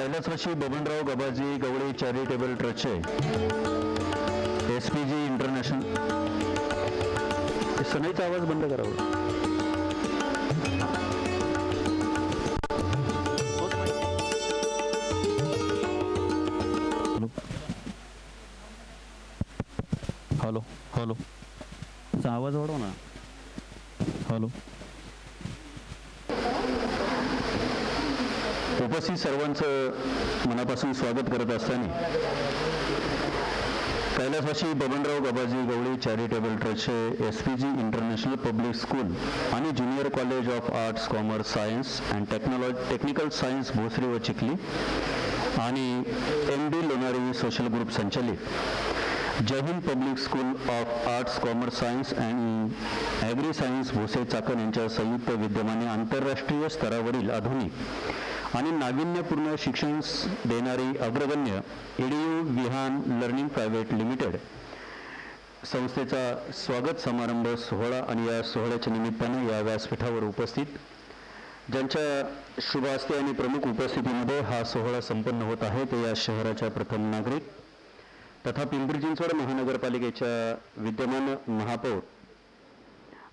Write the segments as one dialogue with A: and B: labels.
A: कैलासवासी बबनराव गबाजी गवळी चॅरिटेबल ट्रस्टचे SPG international सनईचा आवाज बंद करावा. हॅलो हॅलो आवाज वाढव ना. हॅलो. उपस्थित सर्वांचं मनापासून स्वागत करत असताना कैलासवासी बबनराव गबाजी गवळी चॅरिटेबल ट्रस्टचे SPG इंटरनॅशनल पब्लिक स्कूल आणि junior college of arts commerce science and technical science Bhosari व चिखली आणि MD लोणारी सोशल ग्रुप संचालित Jai Hind public school of arts commerce science and agri science Bhose Chakan यांच्या संयुक्त विद्यमाने आंतरराष्ट्रीय स्तरावरील आधुनिक आणि नाविन्यपूर्ण शिक्षण देणारी अग्रगण्य EDU Vihaan learning private limited संस्थेचा स्वागत समारंभ सोहळा आणि या सोहळ्याच्या निमित्ताने या व्यासपीठावर उपस्थित ज्यांच्या शुभ हस्ते आणि प्रमुख उपस्थितीमध्ये हा सोहळा संपन्न होत आहे ते या शहराच्या प्रथम नागरिक तथा पिंपरी चिंचवड महानगरपालिकेच्या विद्यमान महापौर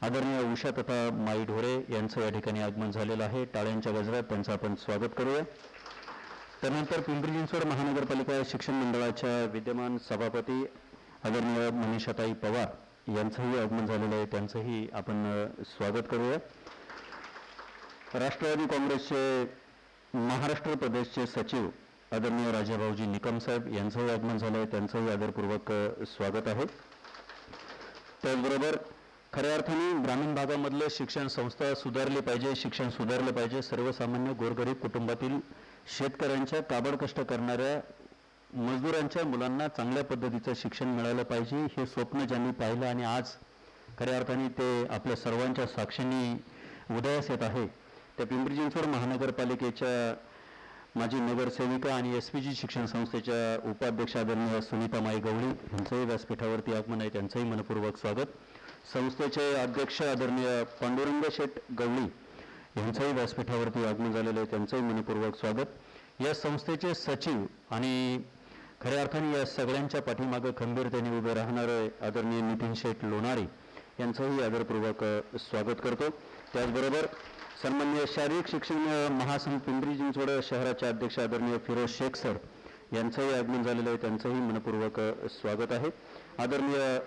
A: आदरणीय उषा तथा माई ढोरे यांचं या ठिकाणी आगमन झालेलं आहे. टाळ्यांच्या गजरात त्यांचं आपण स्वागत करूया. त्यानंतर पिंपरी चिंचवड महानगरपालिका शिक्षण मंडळाच्या विद्यमान सभापती आदरणीय मनीषाताई पवार यांचंही आगमन झालेलं आहे. त्यांचंही आपण स्वागत करूया. राष्ट्रवादी काँग्रेसचे महाराष्ट्र प्रदेशचे सचिव आदरणीय राजाभाऊजी निकम साहेब यांचंही आगमन झालं आहे. त्यांचंही आदरपूर्वक स्वागत आहे. त्याचबरोबर खऱ्या अर्थाने ग्रामीण भागामधलं शिक्षण संस्था सुधारली पाहिजे, शिक्षण सुधारलं पाहिजे. सर्वसामान्य गोरगरीब कुटुंबातील शेतकऱ्यांच्या काबड कष्ट करणाऱ्या मजदुरांच्या मुलांना चांगल्या पद्धतीचं शिक्षण मिळालं पाहिजे हे स्वप्न ज्यांनी पाहिलं आणि आज खऱ्या अर्थाने ते आपल्या सर्वांच्या साक्षीने उदयास येत आहे. त्या पिंपरी चिंचवड महानगरपालिकेच्या माजी नगरसेविका आणि SPG शिक्षण संस्थेच्या उपाध्यक्ष आदरणीय सुनीतामाई गवळी यांचंही व्यासपीठावरती आगमन आहे. त्यांचंही मनपूर्वक स्वागत. संस्थेचे अध्यक्ष आदरणीय पांडुरंग शेठ गवळी यांचंही व्यासपीठावरती आगमन झालेलं आहे. त्यांचंही मनपूर्वक स्वागत. या संस्थेचे सचिव आणि खऱ्या अर्थाने या सगळ्यांच्या पाठीमागं खंबीरतेने उभे राहणारे आदरणीय नितीन शेठ लोणारी यांचंही आदरपूर्वक स्वागत करतो. त्याचबरोबर सन्माननीय शारीरिक शिक्षण महासंघ पिंपरी चिंचवड शहराचे अध्यक्ष आदरणीय फिरोज शेख सर यांचंही आगमन झालेलं आहे. त्यांचंही मनपूर्वक स्वागत आहे. आदरणीय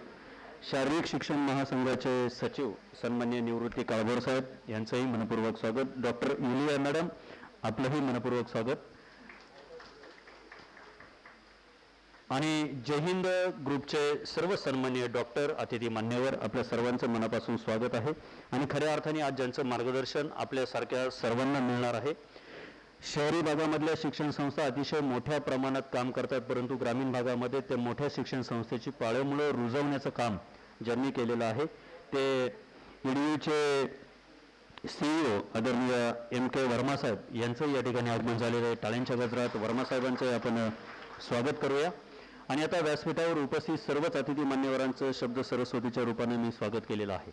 A: शारीरिक शिक्षण महासंघाचे सचिव सन्माननीय निवृत्ती काळभोर साहेब यांचंही मनपूर्वक स्वागत. डॉक्टर युलिया मॅडम आपलंही मनपूर्वक स्वागत. आणि जय हिंद ग्रुपचे सर्व सन्माननीय डॉक्टर अतिथी मान्यवर आपल्या सर्वांचं मनापासून स्वागत आहे. आणि खऱ्या अर्थाने आज ज्यांचं मार्गदर्शन आपल्यासारख्या सर्वांना मिळणार आहे. शहरी भागामधल्या शिक्षण संस्था अतिशय मोठ्या प्रमाणात काम करतात, परंतु ग्रामीण भागामध्ये त्या मोठ्या शिक्षण संस्थेची पाळेमुळं रुजवण्याचं काम ज्यांनी केलेलं आहे ते EDUचे CEO आदरणीय MK वर्मा साहेब यांचंही या ठिकाणी आगमन झालेलं आहे. टाळ्यांच्या गजरात वर्मा साहेबांचंही आपण स्वागत करूया. आणि आता व्यासपीठावर उपस्थित सर्वच अतिथी मान्यवरांचं शब्द सरस्वतीच्या रूपाने मी स्वागत केलेलं आहे.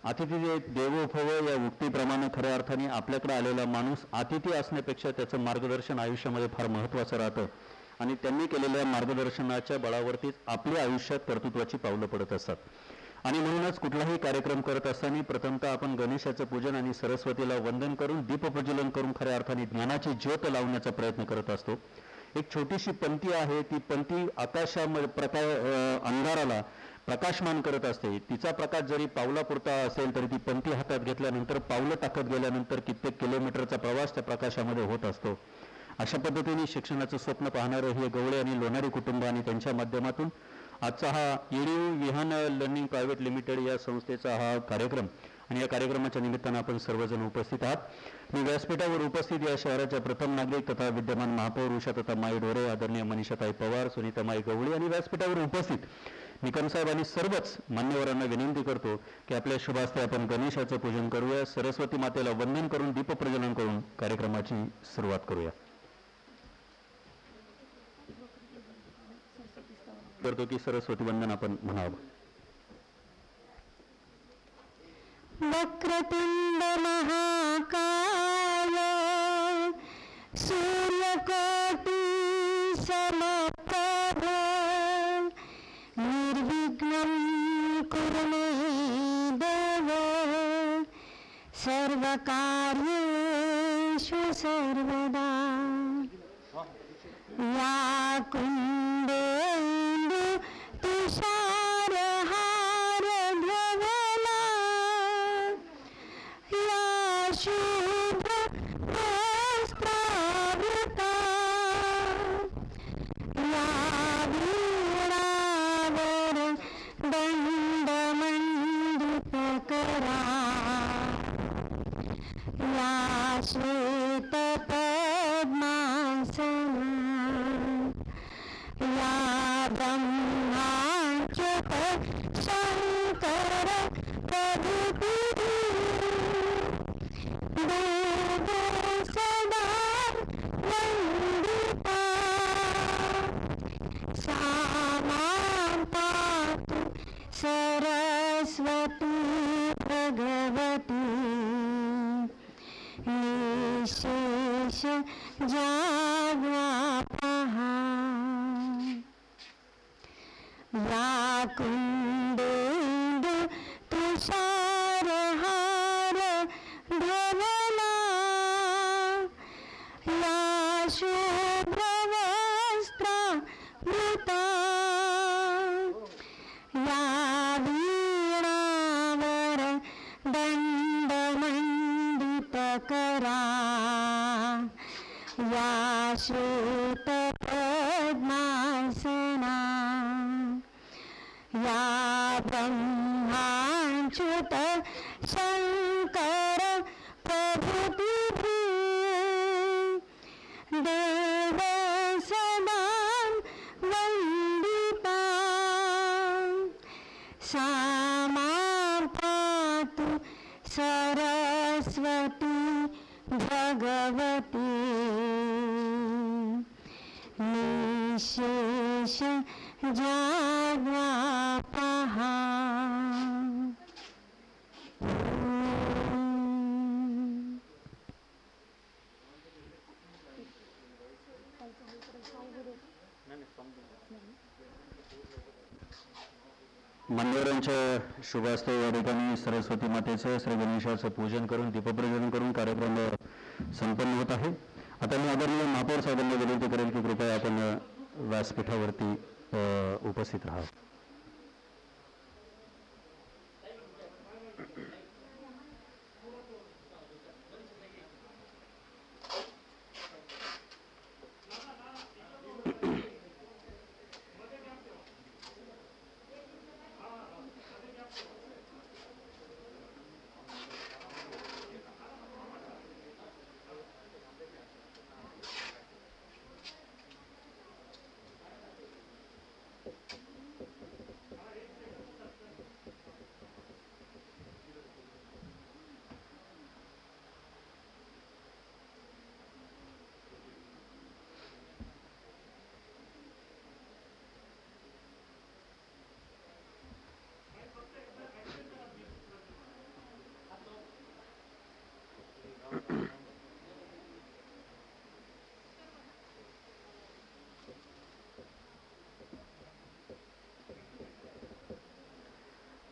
A: अतिथी देवो भव या उक्तीप्रमाणे खऱ्या अर्थाने आपल्याकडे आलेला माणूस अतिथी असण्यापेक्षा त्याचं मार्गदर्शन आयुष्यामध्ये फार महत्त्वाचं राहतं आणि त्यांनी केलेल्या मार्गदर्शनाच्या बळावरतीच आपल्या आयुष्यात कर्तृत्वाची पावलं पडत असतात. आणि म्हणूनच कुठलाही कार्यक्रम करत असताना प्रथमतः आपण गणेशाचं पूजन आणि सरस्वतीला वंदन करून दीपप्रज्वलन करून खऱ्या अर्थाने ज्ञानाची ज्योत लावण्याचा प्रयत्न करत असतो. एक छोटीशी पंक्ती आहे, ती पंक्ती आकाशामध्ये अंधाराला प्रकाशमान करत असते. तिचा प्रकाश जरी पावलापुरता असेल तरी ती पंक्ती हातात घेतल्यानंतर पावलं टाकत गेल्यानंतर कित्येक किलोमीटरचा प्रवास त्या प्रकाशामध्ये होत असतो. अशा पद्धतीने शिक्षणाचं स्वप्न पाहणारं हे गवळे आणि लोणारी कुटुंब आणि त्यांच्या माध्यमातून आजचा हा EDU Vihaan learning private limited या संस्थेचा हा कार्यक्रम आणि या कार्यक्रमाच्या निमित्तानं आपण सर्वजण उपस्थित आहात. मी व्यासपीठावर उपस्थित या शहराच्या प्रथम नागरिक तथा विद्यमान महापौर उषा तथा माई ढोरे आदरणीय मनीषाताई पवार सुनीतामाई गवळी आणि व्यासपीठावर उपस्थित निकम साहेब आणि सर्वच मान्यवरांना विनंती करतो की आपल्या शुभास्ते आपण गणेशाचं पूजन करूया, सरस्वती मातेला वंदन करून दीपप्रज्वलन करून कार्यक्रमाची सुरुवात करूया. करतो की सरस्वती वंदन आपण म्हणावं.
B: वक्रतुंड महाकाय सूर्यकोटि समप्रभ निर्विघ्नं कुरु मे देव सर्वकार्येषु सर्वदा या कुन्देन्दु तुषारहार धवला या शुभ्र वस्त्रावृता या वीणावर दण्डमण्डितकरा या श्वेतपद्मासना या ब्रह्माच्युत शङ्कर प्रभुतिः देवो सदा वन्दिता सा मां पातु सरस्वती भगवती निशेष जाग्वापः या कुन्देन्दु तुषारहार धवला या शुभ्रवस्त्रावृता या वीणावर दण्डमण्डितकरा या श्वेतपद्मासना या ब्रह्माच्युत शङ्कर प्रभुतिः देव सदा वन्दिता सा मां पातु सरस्वती भगवती निशेष जाग्वापः
A: मान्यवरांच्या शुभास्ते या ठिकाणी सरस्वती मातेचं श्री गणेशाचं पूजन करून दीपप्रज्वलन करून कार्यक्रम संपन्न होत आहे. आता मी आदरणीय महापौर साहेबांना विनंती करेल की कृपया आपण व्यासपीठावरती उपस्थित राहा.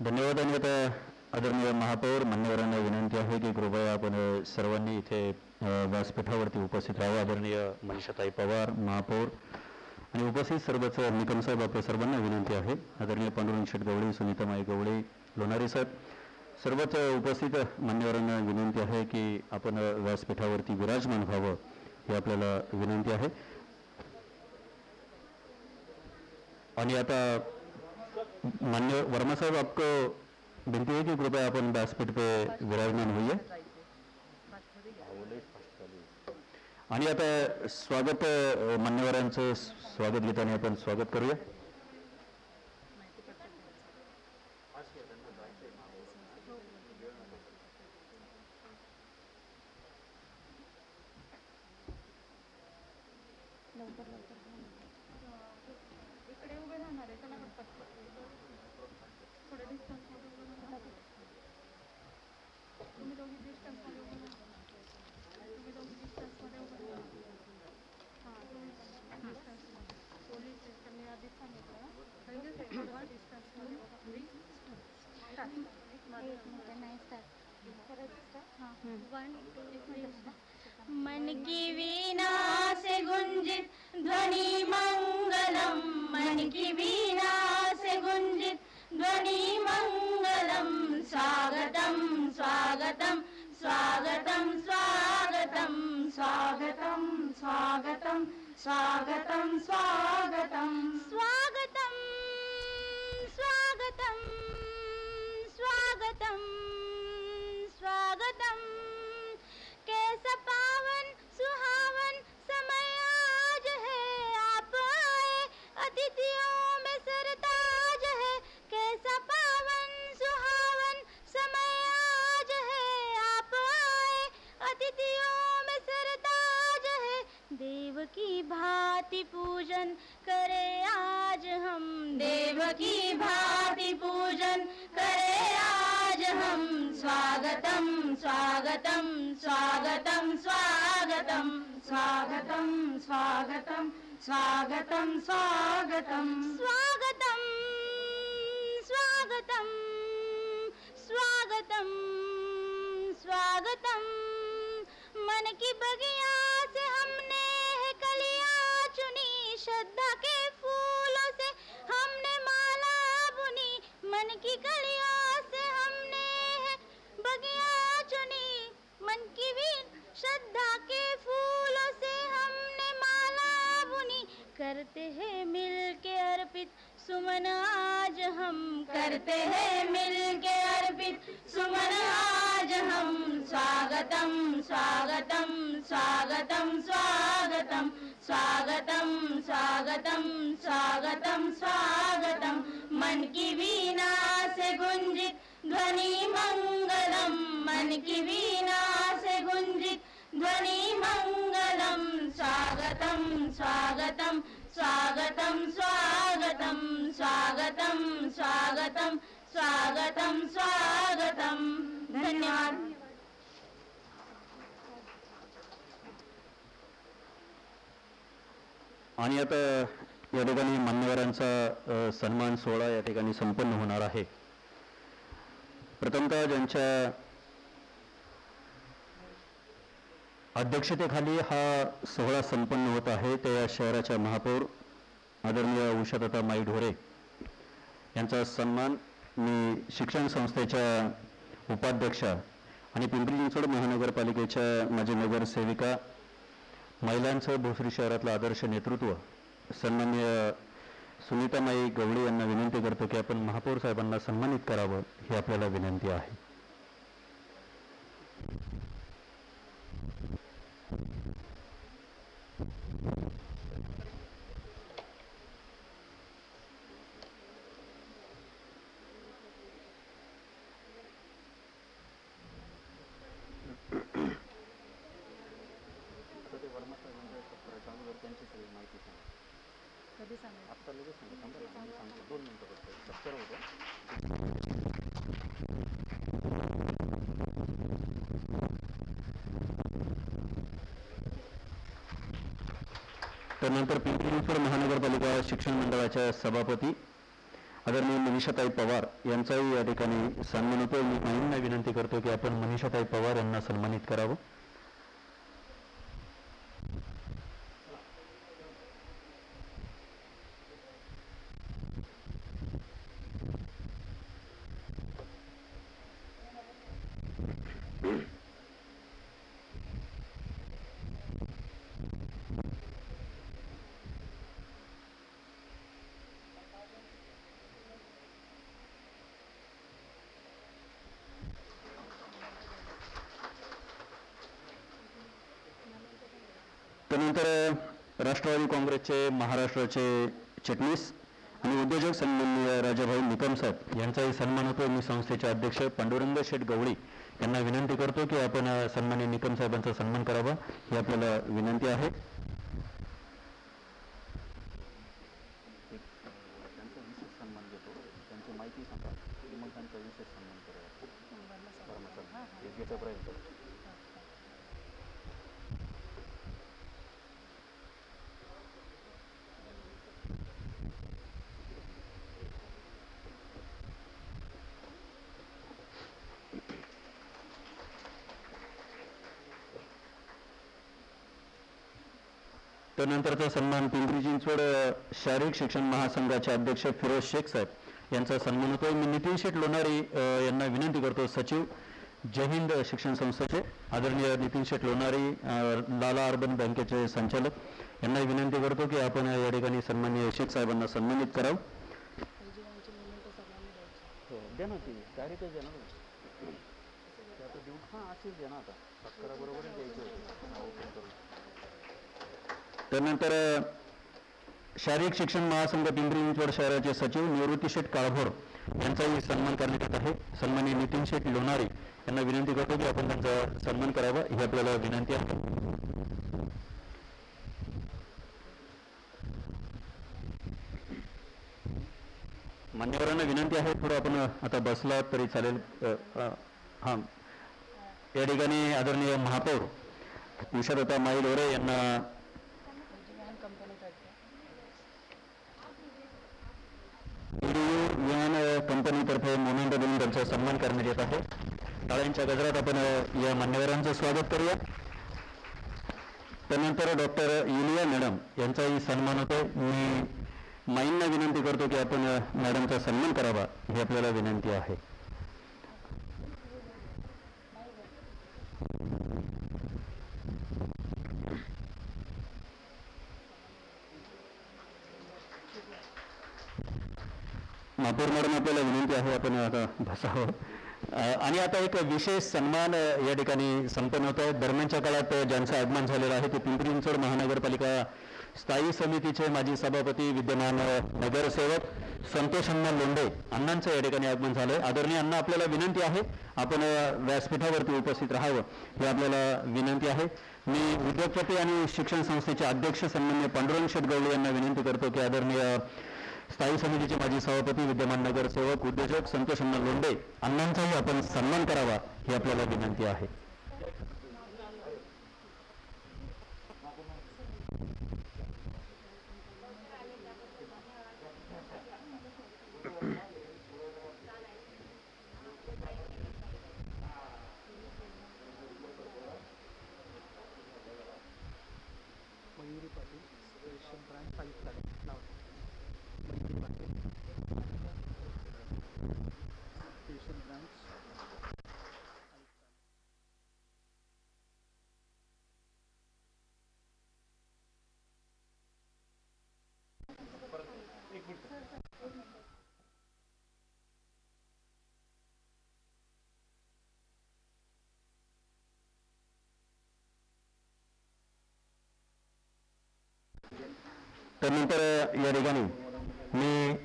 A: धन्यवाद. आणि आता आदरणीय महापौर मान्यवरांना विनंती आहे की कृपया आपण सर्वांनी इथे व्यासपीठावरती उपस्थित राहावं. आदरणीय मनीषाताई पवार महापौर आणि उपस्थित सर्वच निकम साहेब आपल्या सर्वांना विनंती आहे. आदरणीय पांडुरंग शेठ गवळी, सुनीतामाई गवळी, लोणारी साहेब, सर्वच उपस्थित मान्यवरांना विनंती आहे की आपण व्यासपीठावरती विराजमान व्हावं ही आपल्याला विनंती आहे. आणि आता मान्य वर्मा साहब, आपको विनती है कि कृपया अपन व्यासपीठ पे विराजमान होइए. आणि आता स्वागत मान्यवरांचं स्वागत गीताने आपण स्वागत करूया.
C: इकडे उभे राहणार आहे, चला पटपट थोडे डिस्टन्स मध्ये उभे राहा. तुम्ही दोघी डिस्टन्स मध्ये उभे राहा. तुम्ही दोघी डिस्टन्स मध्ये उभे राहा. हां, तुम्ही डिस्टन्स मध्ये.
B: मन की वीणा से गुंजित ध्वनि मंगलम, मन की वीणा से गुंजित ध्वनि मंगलम, स्वागतम स्वागतम स्वागतम स्वागतम स्वागतम स्वागतम स्वागतम स्वागतम स्वागतम स्वागतम स्वागतम स्वागतम। कैसा पावन सुहावन समय आज है, आप आए अतिथियों में सरताज है। कैसा पावन सुहावन समय आज है, आप आए अतिथियों में सरताज है। देव की भांति पूजन करे आज हम, देव की भांति पूजन करे आज हम। स्वागतम स्वागतम स्वागतम स्वागतम स्वागतम स्वागतम स्वागतम स्वागतम स्वागतम स्वागतम स्वागतम स्वागतम। मन की बगिया से हमने है कलियां चुनी, श्रद्धा के फूलों से हमने माला बुनी। मन की कलियों से हमने है बगिया चुनी, मन की भी श्रद्धा के फूलों से हमने माला बुनी। करते हैं मिल के अर्पित सुमन आज हम, करते हैं मिल के अर्पित सुमन आज हम। स्वागतम स्वागतम स्वागतम स्वागतम स्वागतम स्वागतम स्वागतम स्वागतम। मन की वीणा से गुंजित ध्वनि मंगलम, मन की वीणा से गुंजित ध्वनि मंगलम। स्वागतम स्वागतम स्वागतम स्वागतम स्वागतम स्वागतम स्वागतम स्वागतम। धन्यवाद।
A: आणि आता या ठिकाणी मान्यवरांचा सन्मान सोहळा या ठिकाणी संपन्न होणार आहे. प्रथमतः ज्यांच्या अध्यक्षतेखाली हा सोहळा संपन्न होत आहे ते या शहराच्या महापौर आदरणीय उषाताई माई ढोरे यांचा सन्मान मी शिक्षण संस्थेच्या उपाध्यक्षा आणि पिंपरी चिंचवड महानगरपालिकेच्या माजी नगरसेविका, महिलांचं भोसरी शहरातलं आदर्श नेतृत्व सन्माननीय सुनीतामाई गवळी यांना विनंती करतो की आपण महापौर साहेबांना सन्मानित करावं, ही आपल्याला विनंती आहे. त्यानंतर पिंपरी चिंचवड महानगरपालिका शिक्षण मंडळाच्या सभापती आदरणीय मनीषाताई पवार यांचाही या ठिकाणी सन्मान होतो. मी महिलांना विनंती करतो की आपण मनीषाताई पवार यांना सन्मानित करावं. त्यानंतर राष्ट्रवादी काँग्रेसचे महाराष्ट्राचे चिटणीस आणि उद्योजक सन्माननीय राजाभाऊ निकम साहेब यांचाही सन्मान होतो. मी संस्थेचे अध्यक्ष पांडुरंग शेठ गवळी यांना विनंती करतो की आपण सन्माननीय निकम साहेबांचा सन्मान करावा, ही आपल्याला विनंती आहे. त्यानंतरचा सन्मान पिंपरी चिंचवड शारीरिक शिक्षण महासंघाचे अध्यक्ष फिरोज शेख साहेब यांचा सन्मान होतोय. मी नितीन शेठ लोणारी यांना विनंती करतो, सचिव जय हिंद शिक्षण संस्थेचे आदरणीय नितीन शेठ लोणारी, लाला अर्बन बँकेचे संचालक यांना विनंती करतो की आपण या ठिकाणी सन्माननीय शेख साहेबांना सन्मानित करावं. द्या ना ती डायरेक्टच द्या ना, आता देऊ हां असेच द्या ना, आता सातकराबरोबरच द्यायचं. त्यानंतर शारीरिक शिक्षण महासंघ पिंपरी चिंचवड शहराचे सचिव निवृत्ती शेठ काळभोर यांचाही सन्मान करण्यात येत आहे. सन्माननीय नितीन शेठ लोणारी यांना विनंती करतो की आपण त्यांचा सन्मान करावा, ही आपल्याला विनंती आहे. मान्यवरांना विनंती आहे, थोडं आपण आता बसला तरी चालेल. हां, या ठिकाणी आदरणीय महापौर उषालता माई लोरे यांना विमान कंपनीतर्फे मोमेंट देऊन त्यांचा सन्मान करण्यात येत आहे. टाळ्यांच्या गजरात आपण या मान्यवरांचं स्वागत करूया. त्यानंतर डॉक्टर युलिया मॅडम यांचाही सन्मान होतो. मी माईंना विनंती करतो की आपण मॅडमचा सन्मान करावा, ही आपल्याला विनंती आहे. महापौर मॅडम आपल्याला विनंती आहे, आपण आता बसावं. आणि आता एक विशेष सन्मान या ठिकाणी संपन्न होत आहे. दरम्यानच्या काळात ज्यांचं आगमन झालेलं आहे ते पिंपरी चिंचवड महानगरपालिका स्थायी समितीचे माजी सभापती विद्यमान नगरसेवक संतोष अण्णा लोंढे अण्णांचं या ठिकाणी आगमन झालंय. आदरणीय अण्णा, आपल्याला विनंती आहे आपण व्यासपीठावरती उपस्थित राहावं, ही आपल्याला विनंती आहे. मी उद्योगपती आणि शिक्षण संस्थेचे अध्यक्ष सन्मान्य पांडुरंग शेटगवळे यांना विनंती करतो की आदरणीय स्थायी समितीचे माजी सभापती विद्यमान नगरसेवक उद्योजक संतोष अण्णा लोंढे अण्णांचाही आपण सन्मान करावा, ही आपल्याला विनंती आहे. त्यानंतर या ठिकाणी मी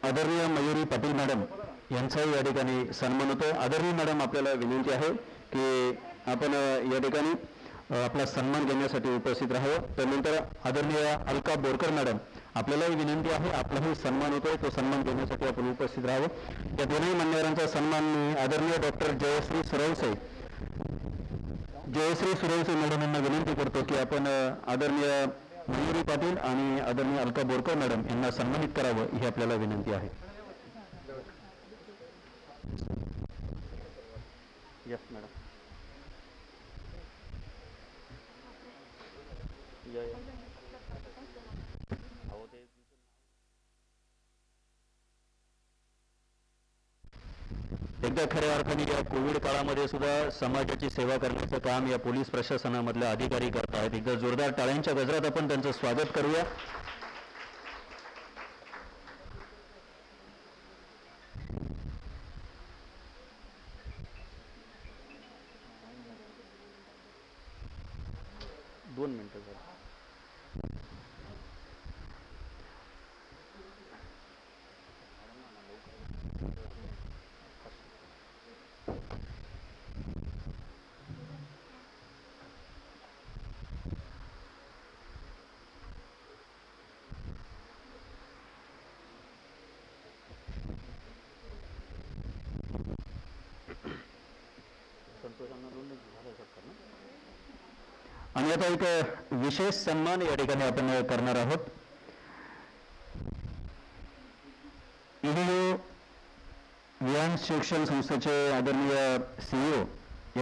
A: आदरणीय मयुरी पाटील मॅडम यांचाही या ठिकाणी सन्मान होतो. आदरणीय मॅडम, आपल्याला विनंती आहे की आपण या ठिकाणी आपला सन्मान घेण्यासाठी उपस्थित राहावं. त्यानंतर आदरणीय अलका बोरकर मॅडम, आपल्यालाही विनंती आहे, आपलाही सन्मान होतोय, तो सन्मान घेण्यासाठी आपण उपस्थित राहावं. या दोन्ही मान्यवरांचा सन्मान मी आदरणीय डॉक्टर जयश्री सुरवसे मॅडम यांना विनंती करतो की आपण आदरणीय मयुरी पाटील आणि आदरणीय अलका बोरकर मॅडम यांना सन्मानित करावं, ही आपल्याला विनंती आहे. Yes madam. एकदा खऱ्या अर्थाने या कोविड काळामध्ये सुद्धा समाजाची सेवा करण्याचं काम या पोलीस प्रशासनामधल्या अधिकारी करत आहेत. एकदा जोरदार टाळ्यांच्या गजरात आपण त्यांचं स्वागत करूया. दोन मिनिटं झाली. आणि आता एक विशेष सन्मान या ठिकाणी आपण करणार आहोत. विहान शिक्षण संस्थेचे आदरणीय CEO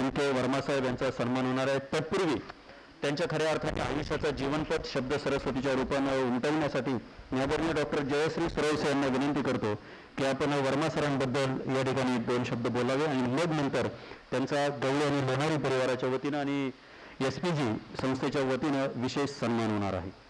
A: MK वर्मासाहेब यांचा सन्मान होणार आहे. तत्पूर्वी त्यांच्या खऱ्या अर्थाने आयुष्याचा जीवनपट शब्द सरस्वतीच्या रूपानं उमटवण्यासाठी मी आदरणीय डॉक्टर जयश्री सुरवसे यांना विनंती करतो की आपण वर्मा सरांबद्दल या ठिकाणी 2 शब्द बोलावे आणि मग नंतर त्यांचा गवळी आणि लोणारी परिवाराच्या वतीनं आणि SPG संस्थेच्या वतीनं विशेष सन्मान होणार आहे.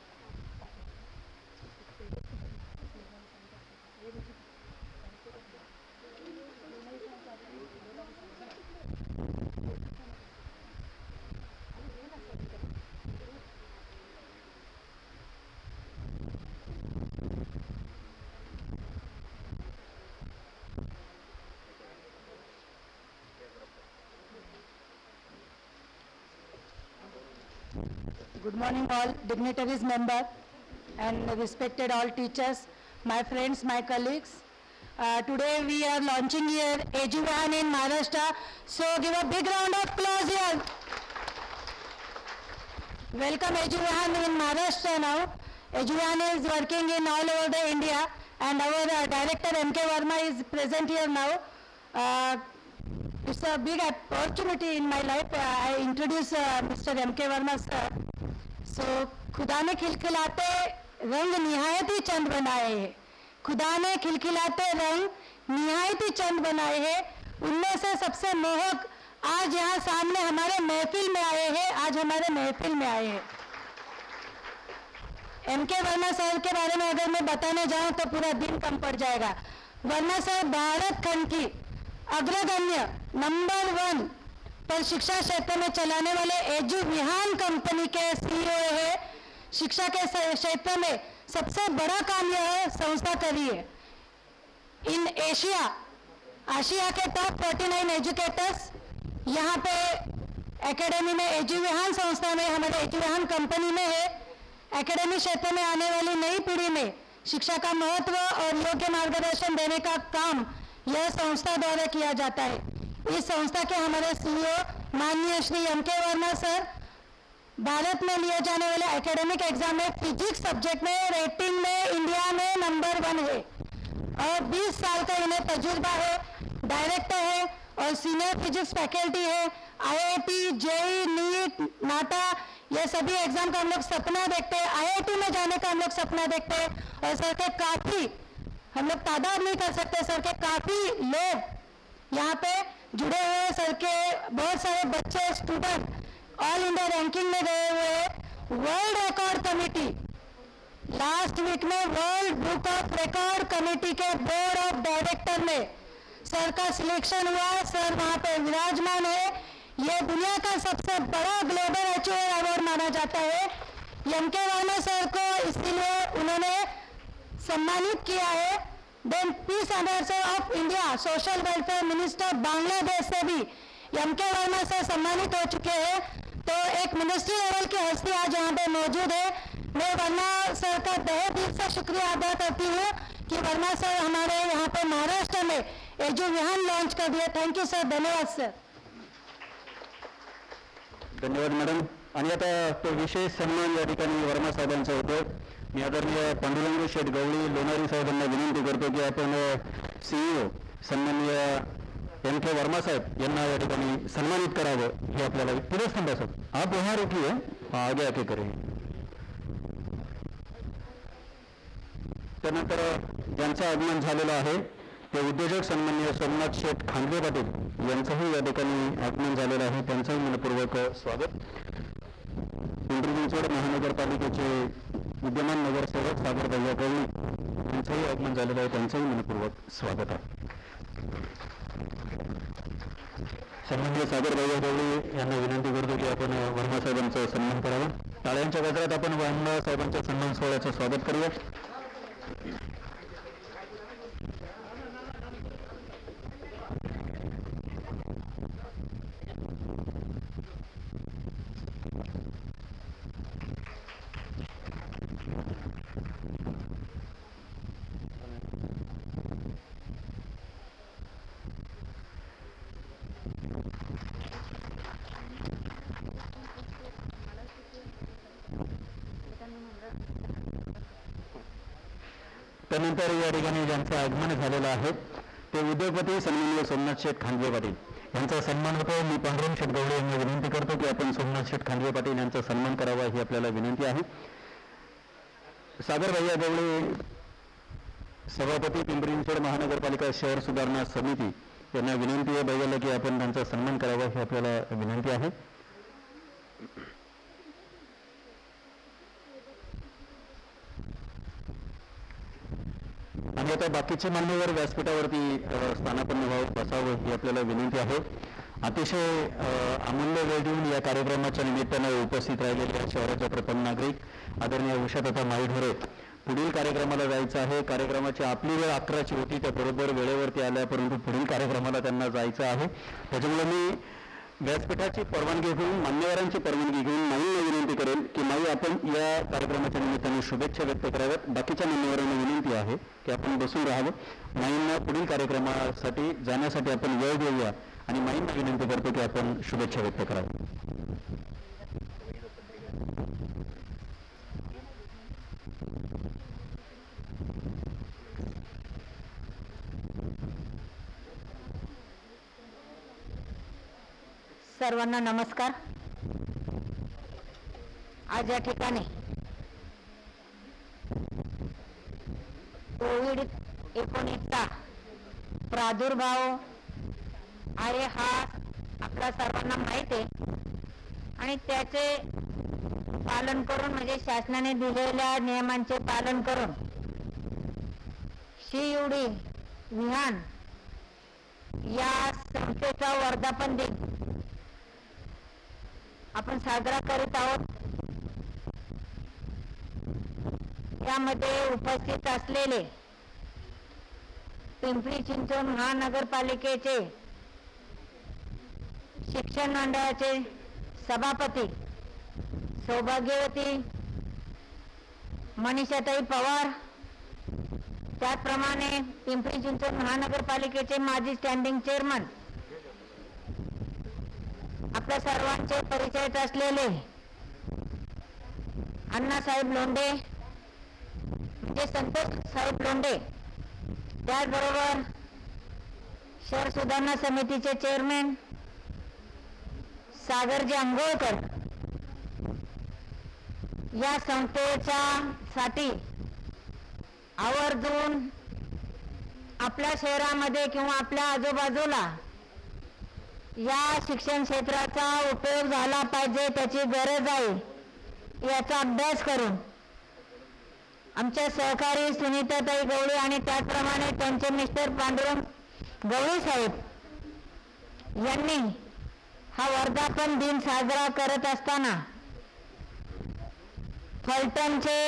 D: Good morning all dignitaries member and respected all teachers, my friends, my colleagues. Today we are launching here Ejuvan in Maharashtra. So give a big round of applause here. Welcome Ejuvan in Maharashtra now. Ejuvan is working in all over the India and our director MK Verma is present here now. It's a big opportunity in my life. I introduce Mr. MK Verma sir. So खुदा ने खिलखिलाते रंग निहायत ही चंद बनाए हैं. खुदा ने खिलखिलाते रंग निहायत ही चंद बनाए हैं. उनमें से सबसे मोहक आज यहाँ सामने हमारे महफिल में आए हैं. आज हमारे महफिल में आए हैं. MK वर्मा सर के बारे में अगर मैं बताने जाऊं तो पूरा दिन कम पड़ जाएगा. वर्मा सर भारत खंड की अग्रगण्य नंबर 1 पर शिक्षा क्षेत्र में चलाने वाले एजुविहान कंपनी के CEO है. शिक्षा के क्षेत्र में सबसे बड़ा काम यह संस्था करी है. In Asia K top 49 educators यहाँ पे एकेडमी में एजुविहान संस्था में हमारे एजुविहान कंपनी में है. एकेडमी क्षेत्र में आने वाली नई पीढ़ी में शिक्षा का महत्व और योग्य मार्गदर्शन देने का काम यह संस्था द्वारा किया जाता है. इस संस्था के हमारे CEO माननीय श्री MK वर्मा सर भारत में लिए जाने वाले एकेडमिक एग्जाम में फिजिक्स सब्जेक्ट में रेटिंग में इंडिया में नंबर 1 है और 20 साल का इन्हें तजुर्बा है. डायरेक्टर है और सीनियर फिजिक्स फैकल्टी है. IIT, JEE, नीट, नाटा ये सभी एग्जाम का हम लोग सपना देखते हैं. IIT में जाने का हम लोग सपना देखते हैं और सर के काफ़ी हम लोग तादाद नहीं कर सकते. सर के काफ़ी लोग यहाँ पे जुड़े हुए हैं. सर के बहुत सारे बच्चे स्टूडेंट ऑल इंडिया रैंकिंग में गए हुए हैं. World record committee last week में world book of record committee के बोर्ड ऑफ डायरेक्टर में सर का सिलेक्शन हुआ. सर वहाँ पे विराजमान है. ये दुनिया का सबसे बड़ा ग्लोबल अचीवर अवार्ड माना जाता है. MK वर्मा सर को इसीलिए उन्होंने सम्मानित किया है. Then peace ambassador of India social welfare minister Bangladesh से भी MK वर्मा सर सम्मानित हो चुके हैं. तो एक मिनिस्ट्री लेवल की हस्ती आज यहाँ पे मौजूद है. मैं वर्मा सर का तहे दिल से शुक्रिया अदा करती हूँ कि वर्मा सर हमारे यहाँ पे महाराष्ट्र में एजुविहान लॉन्च कर दिया. Thank you sir. धन्यवाद सर.
A: धन्यवाद मॅडम. आणि आता तो विशेष सन्मान या ठिकाणी वर्मा साहेबांचा होतो. मी आदरणीय पांडुरंग शेठ गवळी लोणारी साहेबांना विनंती करतो की आपण CEO सन्माननीय MK वर्मा साहेब यांना या ठिकाणी सन्मानित करावं. हे आपल्याला पुढे थांबा सर. आप वहाँ रुकिए, आगे आके करें. त्यानंतर ज्यांचं आगमन झालेलं आहे ते उद्योजक सन्माननीय सोमनाथ शेठ खांदवे पाटील यांचंही या ठिकाणी आगमन झालेलं आहे. त्यांचंही मनपूर्वक स्वागत. पिंपरी चिंचवड महानगरपालिकेचे विद्यमान नगरसेवक सागर भैया गवळी यांचंही आगमन झालेलं आहे. त्यांचंही मनपूर्वक स्वागत आहे. सन्माननीय सागर भैया गवळी यांना विनंती करतो की आपण वर्मा साहेबांचा सन्मान करावा. टाळ्यांच्या गजरात आपण वर्मा साहेबांच्या सन्मान सोहळ्याचं स्वागत करूया. त्यानंतर या ठिकाणी ज्यांचं आगमन झालेलं आहे ते उद्योगपती सन्माननीय सोमनाथ शेठ खांदवे पाटील यांचा सन्मान होतो. मी पांडुरंग शेठ गवळे यांना विनंती करतो की आपण सोमनाथ शेठ खांडवे पाटील यांचा सन्मान करावा ही आपल्याला विनंती आहे. सागर भैया गवळे सभापती पिंपरी चिंचवड महानगरपालिका शहर सुधारणा समिती यांना विनंती आहे भैयाला की आपण त्यांचा सन्मान करावा ही आपल्याला विनंती आहे. आणि आता बाकीचे मान्यवर व्यासपीठावरती स्थानापन्न बसावं ही आपल्याला विनंती आहे. अतिशय अमूल्य वेळ देऊन या कार्यक्रमाच्या निमित्तानं उपस्थित राहिलेल्या शहराच्या प्रथम नागरिक आदरणीय उषाताई माळी ढोरे पुढील कार्यक्रमाला जायचं आहे. कार्यक्रमाची आपली वेळ 11ची होती, त्या बरोबर वेळेवरती आल्या, परंतु पुढील कार्यक्रमाला त्यांना जायचं आहे. त्याच्यामुळे मी व्यासपीठाची परवानगी घेऊन, मान्यवरांची परवानगी घेऊन माईंना विनंती करेल की माई आपण या कार्यक्रमाच्या निमित्ताने शुभेच्छा व्यक्त कराव्यात. बाकीच्या मान्यवरांना विनंती आहे की आपण बसून राहावं. माईंना पुढील कार्यक्रमासाठी जाण्यासाठी आपण वेळ देऊया आणि माईंना विनंती करतो की आपण शुभेच्छा व्यक्त कराव्या.
D: सर्वांना नमस्कार. आज या ठिकाणी कोविड-19चा प्रादुर्भाव आहे हा आपल्या सर्वांना माहीत आहे आणि त्याचे पालन करून म्हणजे शासनाने दिलेल्या नियमांचे पालन करून शिवडी विहान या संस्थेचा वर्धापन दिन आपण साजरा करीत आहोत. यामध्ये उपस्थित असलेले पिंपरी चिंचवड महानगरपालिकेचे शिक्षण मंडळाचे सभापती सौभाग्यवती मनीषाताई पवार, त्याचप्रमाणे पिंपरी चिंचवड महानगरपालिकेचे माजी स्टँडिंग चेअरमन आपल्या सर्वांचे परिचयात असलेले अण्णासाहेब लोंढे म्हणजे संतोष साहेब लोंढे, त्याचबरोबर शहर सुधारणा समितीचे चेअरमॅन सागरजी अंगोळकर, या संस्थेच्या साठी आवर्जून आपल्या शहरामध्ये किंवा आपल्या आजूबाजूला या शिक्षण क्षेत्राचा उपयोग झाला पाहिजे, त्याची गरज आहे याचा अभ्यास करून आमच्या सहकारी सुनीताताई गवळे आणि त्याचप्रमाणे त्यांचे मिस्टर पांडुरंग गवळे साहेब यांनी हा वर्धापन दिन साजरा करत असताना फलटणचे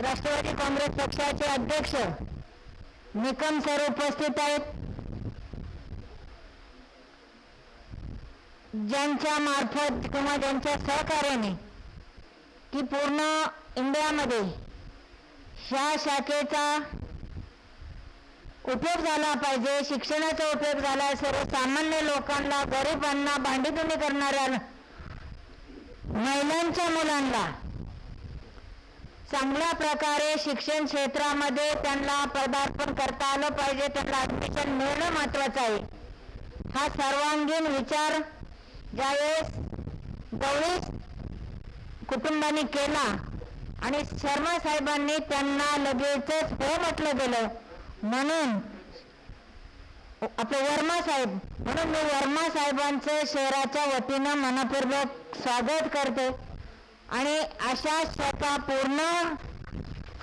D: राष्ट्रवादी काँग्रेस पक्षाचे अध्यक्ष निकम सर उपस्थित आहेत, ज्यांच्या मार्फत किंवा ज्यांच्या सहकार्याने की पूर्ण इंडियामध्ये ह्या शाखेचा उपयोग झाला पाहिजे, शिक्षणाचा उपयोग झाला, सर्वसामान्य लोकांना, गरिबांना, भांडीधुणी करणाऱ्या महिलांच्या मुलांना चांगल्या प्रकारे शिक्षण क्षेत्रामध्ये त्यांना पदार्पण करता आलं पाहिजे, त्यांना ॲडमिशन मिळणं महत्त्वाचं आहे. हा सर्वांगीण विचार ज्यावेळेस गवळी कुटुंबाने केला आणि शर्मा साहेबांनी त्यांना लगेचच हो म्हटलं गेलं, म्हणून आपले वर्मा साहेब, म्हणून मी वर्मा साहेबांचं शहराच्या वतीनं मनपूर्वक स्वागत करते आणि अशा शाखा पूर्ण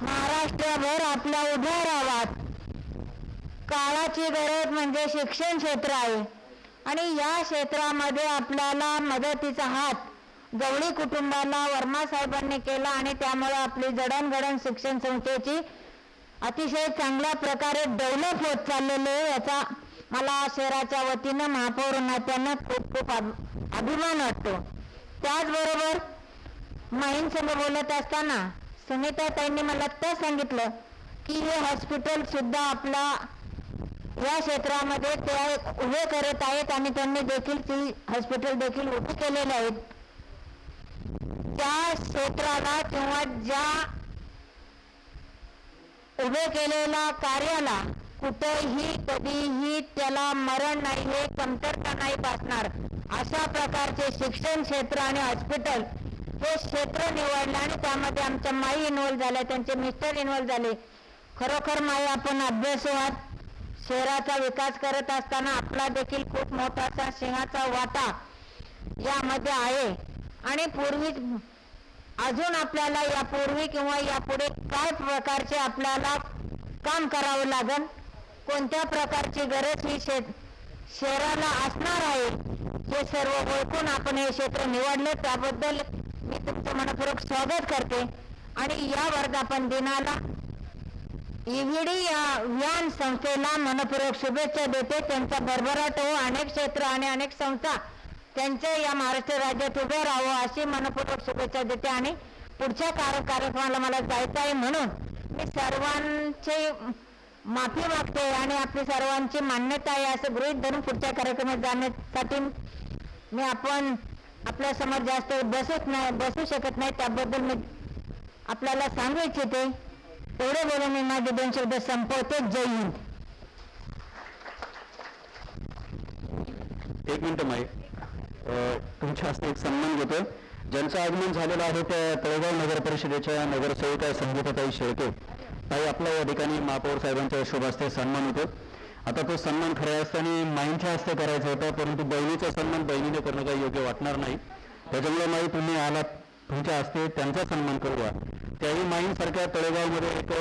D: महाराष्ट्रभर आपल्या उभ्या राहाव्यात. काळाची गरज म्हणजे शिक्षण क्षेत्र आहे आणि या क्षेत्रामध्ये आपल्याला मदतीचा हात गवळी कुटुंबाला वर्मा साहेबांनी केला आणि त्यामुळे आपली जडणघडण शिक्षण संस्थेची अतिशय चांगल्या प्रकारे डेव्हलप होत चाललेली आहे, याचा मला शहराच्या वतीनं महापौर नात्यानं खूप खूप अभिमान वाटतो. त्याचबरोबर माहींसंग बोलत असताना सुनीताताईंनी मला ते सांगितलं की हे हॉस्पिटल सुद्धा आपला या क्षेत्रामध्ये ते उभे करत आहेत आणि त्यांनी देखील ती हॉस्पिटल देखील उभे केलेले आहेत. ज्या क्षेत्राला किंवा ज्या उभे केलेल्या कार्याला कुठेही कधीही त्याला मरण नाही, हे कमतरता नाही भासणार. अशा प्रकारचे शिक्षण क्षेत्र आणि हॉस्पिटल हे क्षेत्र निवडलं आणि त्यामध्ये आमच्या माई इन्व्हॉल्व झाल्या, त्यांचे मिस्टर इन्व्हॉल्व झाले. खरोखर माई आपण अभ्यासू आहात. शहराचा विकास करत असताना आपला देखील खूप मोठासा सिंहाचा वाटा यामध्ये आहे. आणि पूर्वी अजून आपल्याला यापूर्वी किंवा यापुढे काय प्रकारचे आपल्याला काम करावं लागेल, कोणत्या प्रकारची गरज ही शहराला असणार आहे, हे सर्व ओळखून आपण हे क्षेत्र निवडले. त्याबद्दल मी तुमचं मनपूर्वक स्वागत करते. आणि या वर्धापन दिनाला ईव्हीडी या व्यान संस्थेला मनपूर्वक शुभेच्छा देते. त्यांचा भरभराट हो, अनेक क्षेत्र आणि अनेक संस्था त्यांच्या या महाराष्ट्र राज्यात उभे राहावं अशी मनपूर्वक शुभेच्छा देते. आणि पुढच्या कार्यक्रमाला मला जायचं आहे म्हणून मी सर्वांचे माफी मागते आणि आपली सर्वांची मान्यता आहे असं गृहीत धरून पुढच्या कार्यक्रमात जाण्यासाठी मी आपण आपल्या समोर जास्त बसू शकत नाही. त्याबद्दल मी आपल्याला सांगू इच्छिते. एवढे बोलून मी माझे 2 शब्द संपवते. जय हिंद.
A: एक मिनिट माई, तुमच्या हस्ते एक सन्मान घेतो. ज्यांचं आगमन झालेलं आहे त्या तळेगाव नगर परिषदेच्या नगरसेविका संगीताताई शेळके ताई, आपला या ठिकाणी महापौर साहेबांच्या शुभ हस्ते सन्मान होतो. आता तो सन्मान खऱ्या असताना माईंच्या हस्ते करायचा होता, परंतु बहिणीचा सन्मान बहिणीने करणं काही योग्य वाटणार नाही. त्याच्यामुळे माई तुम्ही आलात, तुमच्या हस्ते त्यांचा सन्मान करूया. त्याही माईंसारख्या तळेगावमध्ये एक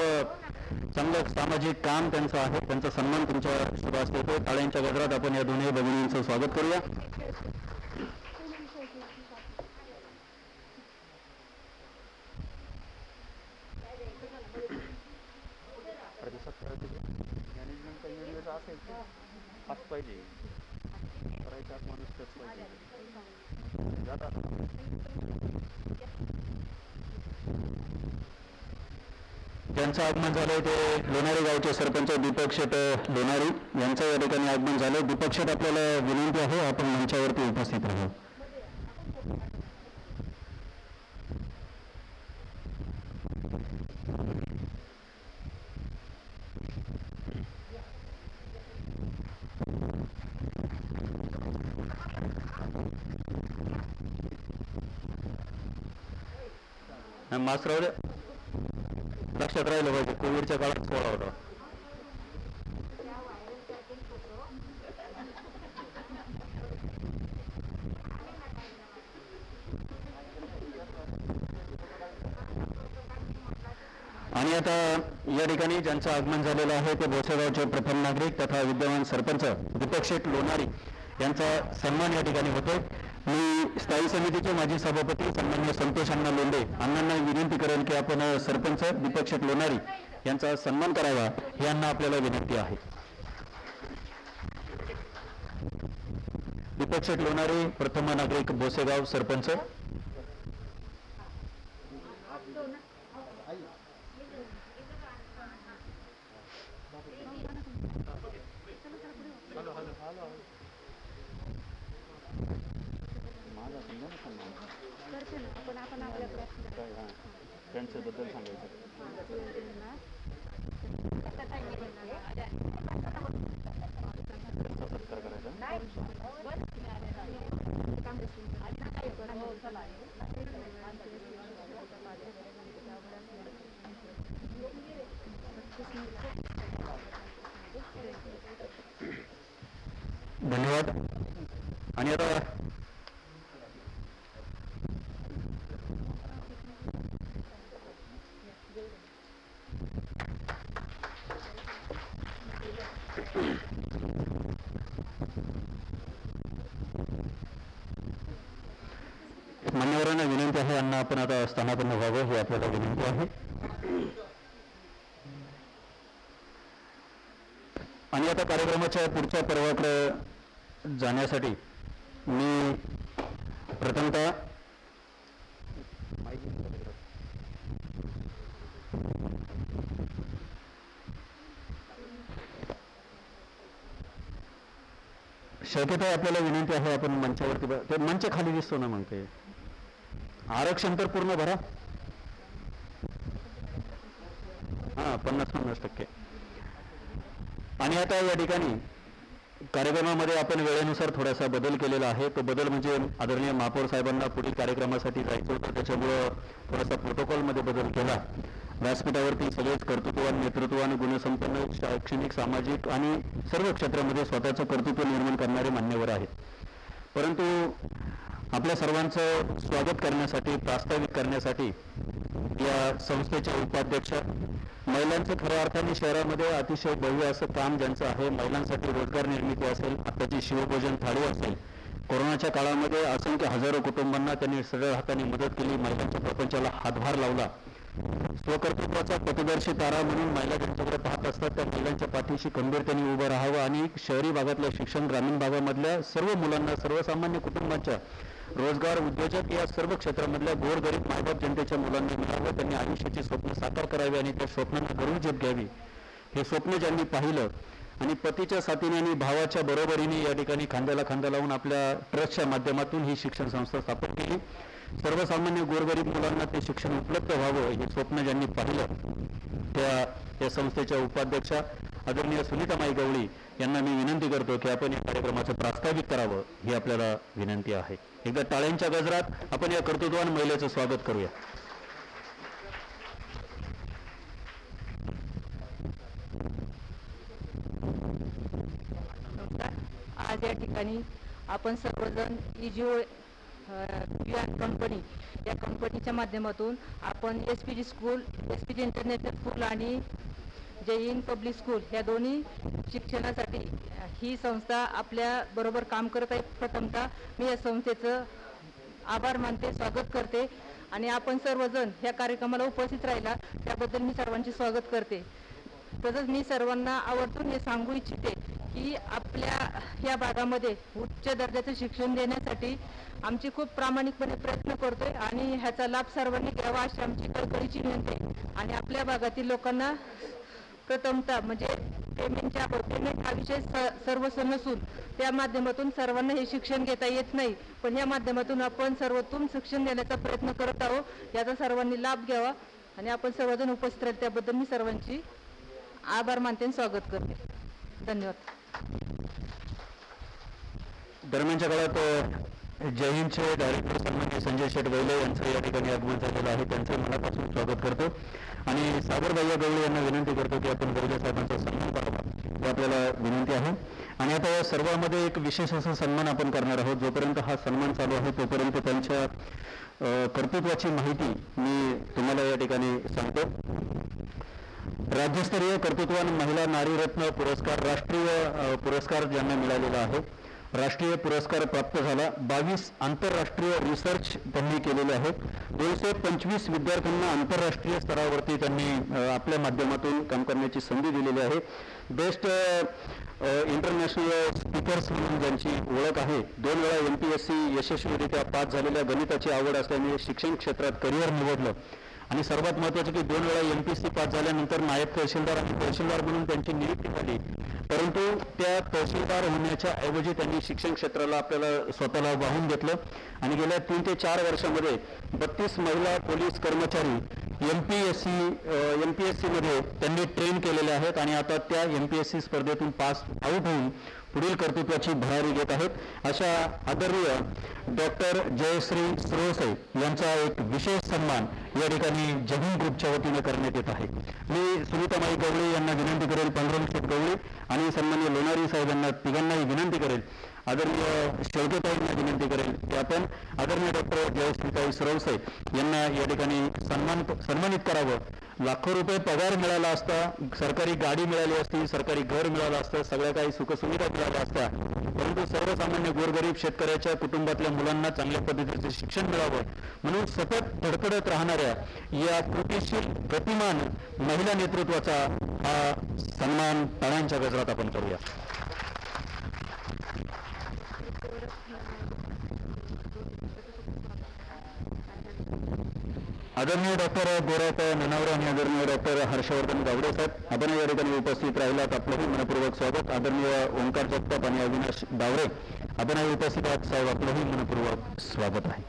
A: चांगलं सामाजिक काम त्यांचं आहे, त्यांचा सन्मान तुमच्या शुभ हस्ते होतो. टाळ्यांच्या गजरात आपण या दोन्ही भगिनींचं स्वागत करूया. ज्यांचं आगमन झालंय ते लोणारी गावचे सरपंच दीपक शेट लोणारी यांचं या ठिकाणी आगमन झालंय. दीपक शेट, आपल्याला विनंती आहे आपण मंचावरती उपस्थित राहू. मास्क राहू द्या, लक्षात राहिलं पाहिजे कोविडच्या काळात सोळा होता. आणि आता या ठिकाणी ज्यांचं आगमन झालेलं आहे ते भोसेगावचे प्रथम नागरिक तथा विद्यमान सरपंच दीपक शेठ लोणारी यांचा सन्मान या ठिकाणी होतोय. मी स्थायी समितीचे माजी सभापती सन्मान्य संतोष अण्णा लोंढे अण्णांना विनंती करेन की आपण सरपंच दीपक शेठ लोणारी यांचा सन्मान करावा, यांना आपल्याला विनंती आहे. दीपक शेठ लोणारी प्रथम नागरिक भोसेगाव सरपंच. त्यांच्याबद्दल सांगायचं. सत्कार करायचा. धन्यवाद. आणि आता मान्यवरांना विनंती आहे, अण्णा आपण आता स्थानापन्न व्हावं ही आपल्याला विनंती आहे. आणि आता कार्यक्रमाच्या पुढच्या पर्वाकडे जाण्यासाठी मी प्रथमतः शक्यता आपल्याला विनंती आहे आपण मंचावरती ते मंच खाली दिसतो ना, मग ते आरक्षण तर पूर्ण भरा. 50-50%. आणि आता या ठिकाणी कार्यक्रमामध्ये आपण वेळेनुसार थोडासा बदल केलेला आहे. तो बदल म्हणजे आदरणीय महापौर साहेबांना पुढील कार्यक्रमासाठी जायचं होतं, त्याच्यामुळं थोडासा प्रोटोकॉलमध्ये बदल केला. व्यासपीठावरती सगळेच कर्तृत्ववान, नेतृत्वान, गुणसंपन्न, शैक्षणिक, सामाजिक आणि सर्व क्षेत्रामध्ये स्वतःचं कर्तृत्व निर्माण करणारे मान्यवर आहेत. परंतु आपल्या सर्वांचं स्वागत करण्यासाठी, प्रास्ताविक करण्यासाठी या संस्थेचे उपाध्यक्ष, महिलांचं खऱ्या अर्थाने शहरामध्ये अतिशय भव्य असं काम ज्यांचं आहे, महिलांसाठी रोजगार निर्मिती असेल, आत्ताची शिवभोजन थाळी असेल, कोरोनाच्या काळामध्ये असंख्य हजारो कुटुंबांना त्यांनी सरळ हाताने मदत केली, महिलांच्या प्रपंचाला हातभार लावला. स्वकर्तृत्वाचा पथदर्शी तारा म्हणून महिला ज्यांच्याकडे पाहत असतात त्या महिलांच्या पाठीशी खंबीर त्यांनी उभं राहावं आणि शहरी भागातलं शिक्षण, ग्रामीण भागामधल्या सर्व मुलांना, सर्वसामान्य कुटुंबांच्या रोजगार, उद्योजक या सर्व क्षेत्रामधल्या गोरगरीब मायबाप जनतेच्या मुलांना मिळावं. त्यांनी आयुष्याची स्वप्न साकार करावी आणि त्या स्वप्नांना घडवून झेप घ्यावी. हे स्वप्न ज्यांनी पाहिलं आणि पतीच्या साथीने आणि भावाच्या बरोबरीने या ठिकाणी खांद्याला खांदा लावून आपल्या ट्रस्टच्या माध्यमातून ही शिक्षण संस्था स्थापन केली. सर्वसामान्य गोरगरीब मुलांना ते शिक्षण उपलब्ध व्हावं हे स्वप्न ज्यांनी पाहिलं त्या संस्थेच्या उपाध्यक्षा आदरणीय सुनीतामाई गवळी यांना मी विनंती करतो की आपण या कार्यक्रमाचं प्रास्ताविक करावं, ही आपल्याला विनंती आहे. एकदा टाळ्यांच्या गजरात आपण या कर्तृत्ववान महिलेचं स्वागत करूया.
E: आज या ठिकाणी आपण सर्वजण इजिओ कंपनी या कंपनीच्या माध्यमातून आपण SPG school, SPG international school आणि जय हिंद पब्लिक स्कूल या दोन्ही शिक्षणासाठी ही संस्था आपल्या बरोबर काम करत आहे. प्रथमतः मी या संस्थेचं आभार मानते, स्वागत करते आणि आपण सर्वजण या कार्यक्रमाला उपस्थित राहिला त्याबद्दल मी सर्वांचे स्वागत करते. तसंच मी सर्वांना आवर्जून हे सांगू इच्छिते की आपल्या या भागामध्ये उच्च दर्जाचं शिक्षण देण्यासाठी आमची खूप प्रामाणिकपणे प्रयत्न करतोय आणि ह्याचा लाभ सर्वांनी घ्यावा अशी आमची कळकळीची विनंती आहे. आणि आपल्या भागातील लोकांना प्रथमतः म्हणजे पेमेंट हा विषय सर्वस्व नसून त्या माध्यमातून सर्वांना हे शिक्षण घेता येत नाही, पण या माध्यमातून आपण सर्वोत्तम शिक्षण देण्याचा प्रयत्न करत आहोत. याचा सर्वांनी लाभ घ्यावा आणि आपण सर्वजण उपस्थित राहील त्याबद्दल मी सर्वांची आभार मानते आणि स्वागत करते. धन्यवाद.
A: दरम्यानच्या काळात जय हिंदचे डायरेक्टर सन्माननीय संजय शेठ वैले यांचं या ठिकाणी आगमन झालेलं आहे. त्यांचं मनापासून स्वागत करतो आणि सागरबाई गवळी यांना विनंती करतो की आपण वैले साहेबांचा सन्मान करावा, ही आपल्याला विनंती आहे. आणि आता या सर्वांमध्ये एक विशेष असा सन्मान आपण करणार आहोत. जोपर्यंत हा सन्मान चालू आहे तोपर्यंत त्यांच्या कर्तृत्वाची माहिती मी तुम्हाला या ठिकाणी सांगतो. राज्यस्तरीय कर्तृत्ववान महिला नारीरत्न पुरस्कार, राष्ट्रीय पुरस्कार ज्यांना मिळालेला आहे, राष्ट्रीय पुरस्कार प्राप्त झाला. 22 आंतरराष्ट्रीय रिसर्च त्यांनी केलेले आहेत. 225 विद्यार्थ्यांना आंतरराष्ट्रीय स्तरावरती त्यांनी आपल्या माध्यमातून काम करण्याची संधी दिलेली आहे. बेस्ट इंटरनॅशनल स्पीकर्स म्हणून ज्यांची ओळख आहे, 2 वेळा MPSC यशस्वीरित्या पास झालेल्या, गणिताची आवड असल्यामुळे शिक्षण क्षेत्रात करिअर निवडलं आणि सर्वात महत्त्वाचं की 2 वेळा MPSC पास झाल्यानंतर नायब तहसीलदार आणि तहसीलदार म्हणून त्यांची नियुक्ती झाली. परंतु त्या तहसीलदार होण्याच्या ऐवजी त्यांनी शिक्षण क्षेत्राला आपल्याला स्वतःला वाहून घेतलं आणि गेल्या 3 ते 4 वर्षामध्ये 32 महिला पोलीस कर्मचारी MPSC मध्ये त्यांनी ट्रेन केलेले आहेत आणि आता त्या MPSC स्पर्धेतून पास आऊट होऊन पुढील कर्तृत्वाची भरारी घेत आहेत. अशा आदरणीय डॉक्टर जयश्री सुरोसे यांचा एक विशेष सन्मान या ठिकाणी जय हिंद ग्रुपच्या वतीने करण्यात येत आहे. मी सुनीतामाई गवळी यांना विनंती करेल, पांडुरंग शेठ गवळी आणि सन्माननीय लोणारी साहेब यांना तिघांनाही विनंती करेल, आदरणीय शेळकेताईंना विनंती करेल की आपण आदरणीय डॉक्टर जयश्रीताई सुरवसे यांना या ठिकाणी सन्मानित करावं. लाखो रुपये पगार मिळाला असता, सरकारी गाडी मिळाली असती, सरकारी घर मिळालं असतं, सगळ्या काही सुखसुविधा मिळाल्या असत्या, परंतु सर्वसामान्य गोरगरीब शेतकऱ्याच्या कुटुंबातल्या मुलांना चांगल्या पद्धतीचे शिक्षण मिळावं म्हणून सतत धडपडत राहणाऱ्या या कृतीशील गतिमान महिला नेतृत्वाचा हा सन्मान टाळ्यांच्या गजरात आपण करूया. आदरणीय डॉक्टर गोरात ननावरे आणि आदरणीय डॉक्टर हर्षवर्धन गावडे साहेब, आपण या ठिकाणी उपस्थित राहिलात, आपलंही मनपूर्वक स्वागत. आदरणीय ओंकार जगताप आणि अविनाश डावरे, आपण उपस्थित आहात साहेब, आपलंही मनपूर्वक स्वागत आहे.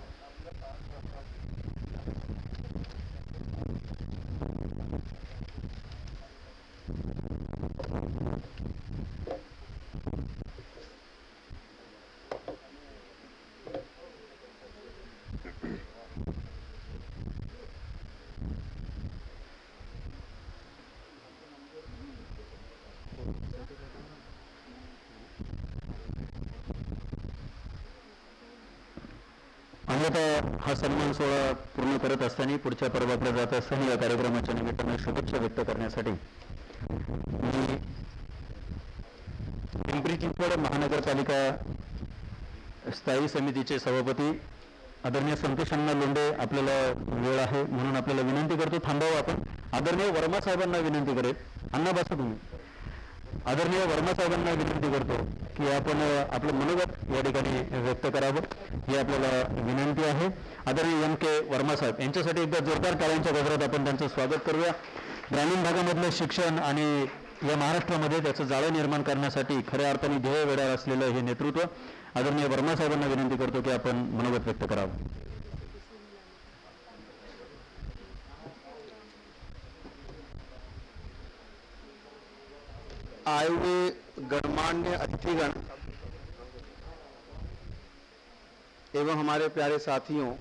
A: आता हा सन्मान सोहळा पूर्ण करत असताना पुढच्या पर्वाकडे जात असताना या कार्यक्रमाच्या निमित्तानं शुभेच्छा व्यक्त करण्यासाठी मी पिंपरी चिंचवड महानगरपालिका स्थायी समितीचे सभापती आदरणीय संतोष अण्णा लोंढे आपल्याला वेळ आहे म्हणून आपल्याला विनंती करतो थांबावं आपण. आदरणीय वर्मा साहेबांना विनंती करेल. अण्णा बसा तुम्ही. आदरणीय वर्मा साहेबांना विनंती करतो की आपण आपलं मनोगत या ठिकाणी व्यक्त करावं ही आपल्याला विनंती आहे. आदरणीय एम के वर्मा साहेब यांच्यासाठी एकदा जोरदार टाळ्यांच्या गजरात आपण त्यांचं स्वागत करूया. ग्रामीण भागामधलं शिक्षण आणि या महाराष्ट्रामध्ये त्याचं जाळं निर्माण करण्यासाठी खऱ्या अर्थाने ध्येय वेळा असलेलं हे नेतृत्व आदरणीय वर्मा साहेबांना विनंती करतो की आपण मनोगत व्यक्त करावं.
F: आए हुए गणमान्य अतिथिगण एवं हमारे प्यारे साथियों,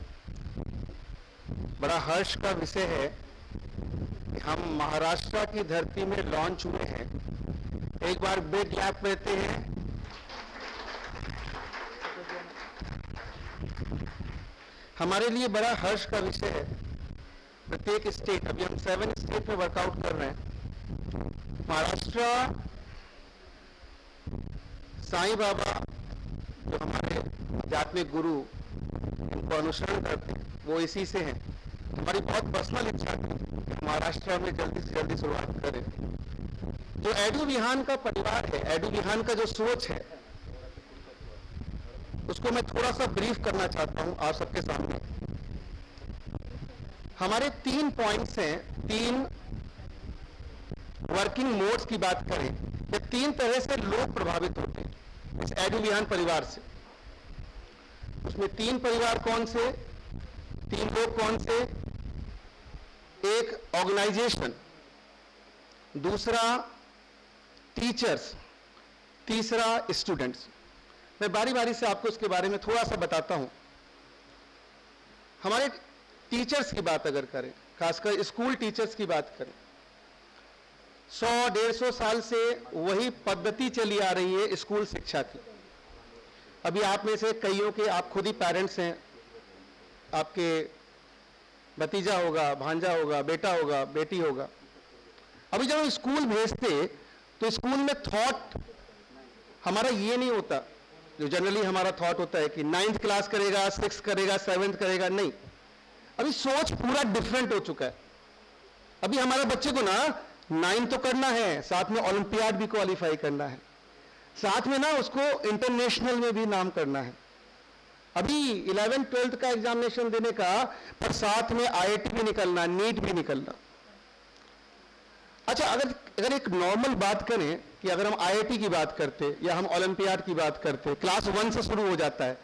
F: बड़ा हर्ष का विषय है कि हम महाराष्ट्र की धरती में लॉन्च हुए हैं. एक बार बिग क्लैप लेते हैं. हमारे लिए बड़ा हर्ष का विषय है. प्रत्येक स्टेट, अभी हम 7 स्टेट में वर्कआउट कर रहे हैं. महाराष्ट्र साईं बाबा जो हमारे आध्यात्मिक गुरु इनको अनुसरण करते हैं वो इसी से हैं. हमारी बहुत पर्सनल इच्छा थी कि महाराष्ट्र में जल्दी से जल्दी शुरुआत करें. जो एडू विहान का परिवार है, एडू विहान का जो सोच है, उसको मैं थोड़ा सा ब्रीफ करना चाहता हूं आप सबके सामने. हमारे 3 पॉइंट्स हैं. 3 वर्किंग मोड्स की बात करें, ये 3 तरह से लोग प्रभावित होते हैं इस एडू विहान परिवार से. उसमें 3 परिवार कौन से, 3 लोग कौन से? एक ऑर्गेनाइजेशन, दूसरा टीचर्स, तीसरा स्टूडेंट्स. मैं बारी बारी से आपको इसके बारे में थोड़ा सा बताता हूं. हमारे टीचर्स की बात अगर करें, खासकर स्कूल टीचर्स की बात करें, 100-150 साल से वही पद्धति चली आ रही है स्कूल शिक्षा की. अभी आप में से कईयों के, आप खुद ही पेरेंट्स हैं, आपके भतीजा होगा, भांजा होगा, बेटा होगा, बेटी होगा. अभी जब हम स्कूल भेजते तो स्कूल में थॉट हमारा ये नहीं होता जो जनरली हमारा थॉट होता है कि 9th क्लास करेगा, 6th करेगा, 7th करेगा. नहीं, अभी सोच पूरा डिफरेंट हो चुका है. अभी हमारे बच्चे को ना 9th तो करना है, साथ में ओलंपियाड भी क्वालिफाई करना है, साथ में ना उसको इंटरनेशनल में भी नाम करना है. अभी 11th 12th का एग्जामिनेशन देने का, पर साथ में IIT भी निकलना, नीट भी निकलना. अच्छा, अगर एक नॉर्मल बात करें कि अगर हम IIT की बात करते या हम ओलंपियाड की बात करते, क्लास 1 से शुरू हो जाता है.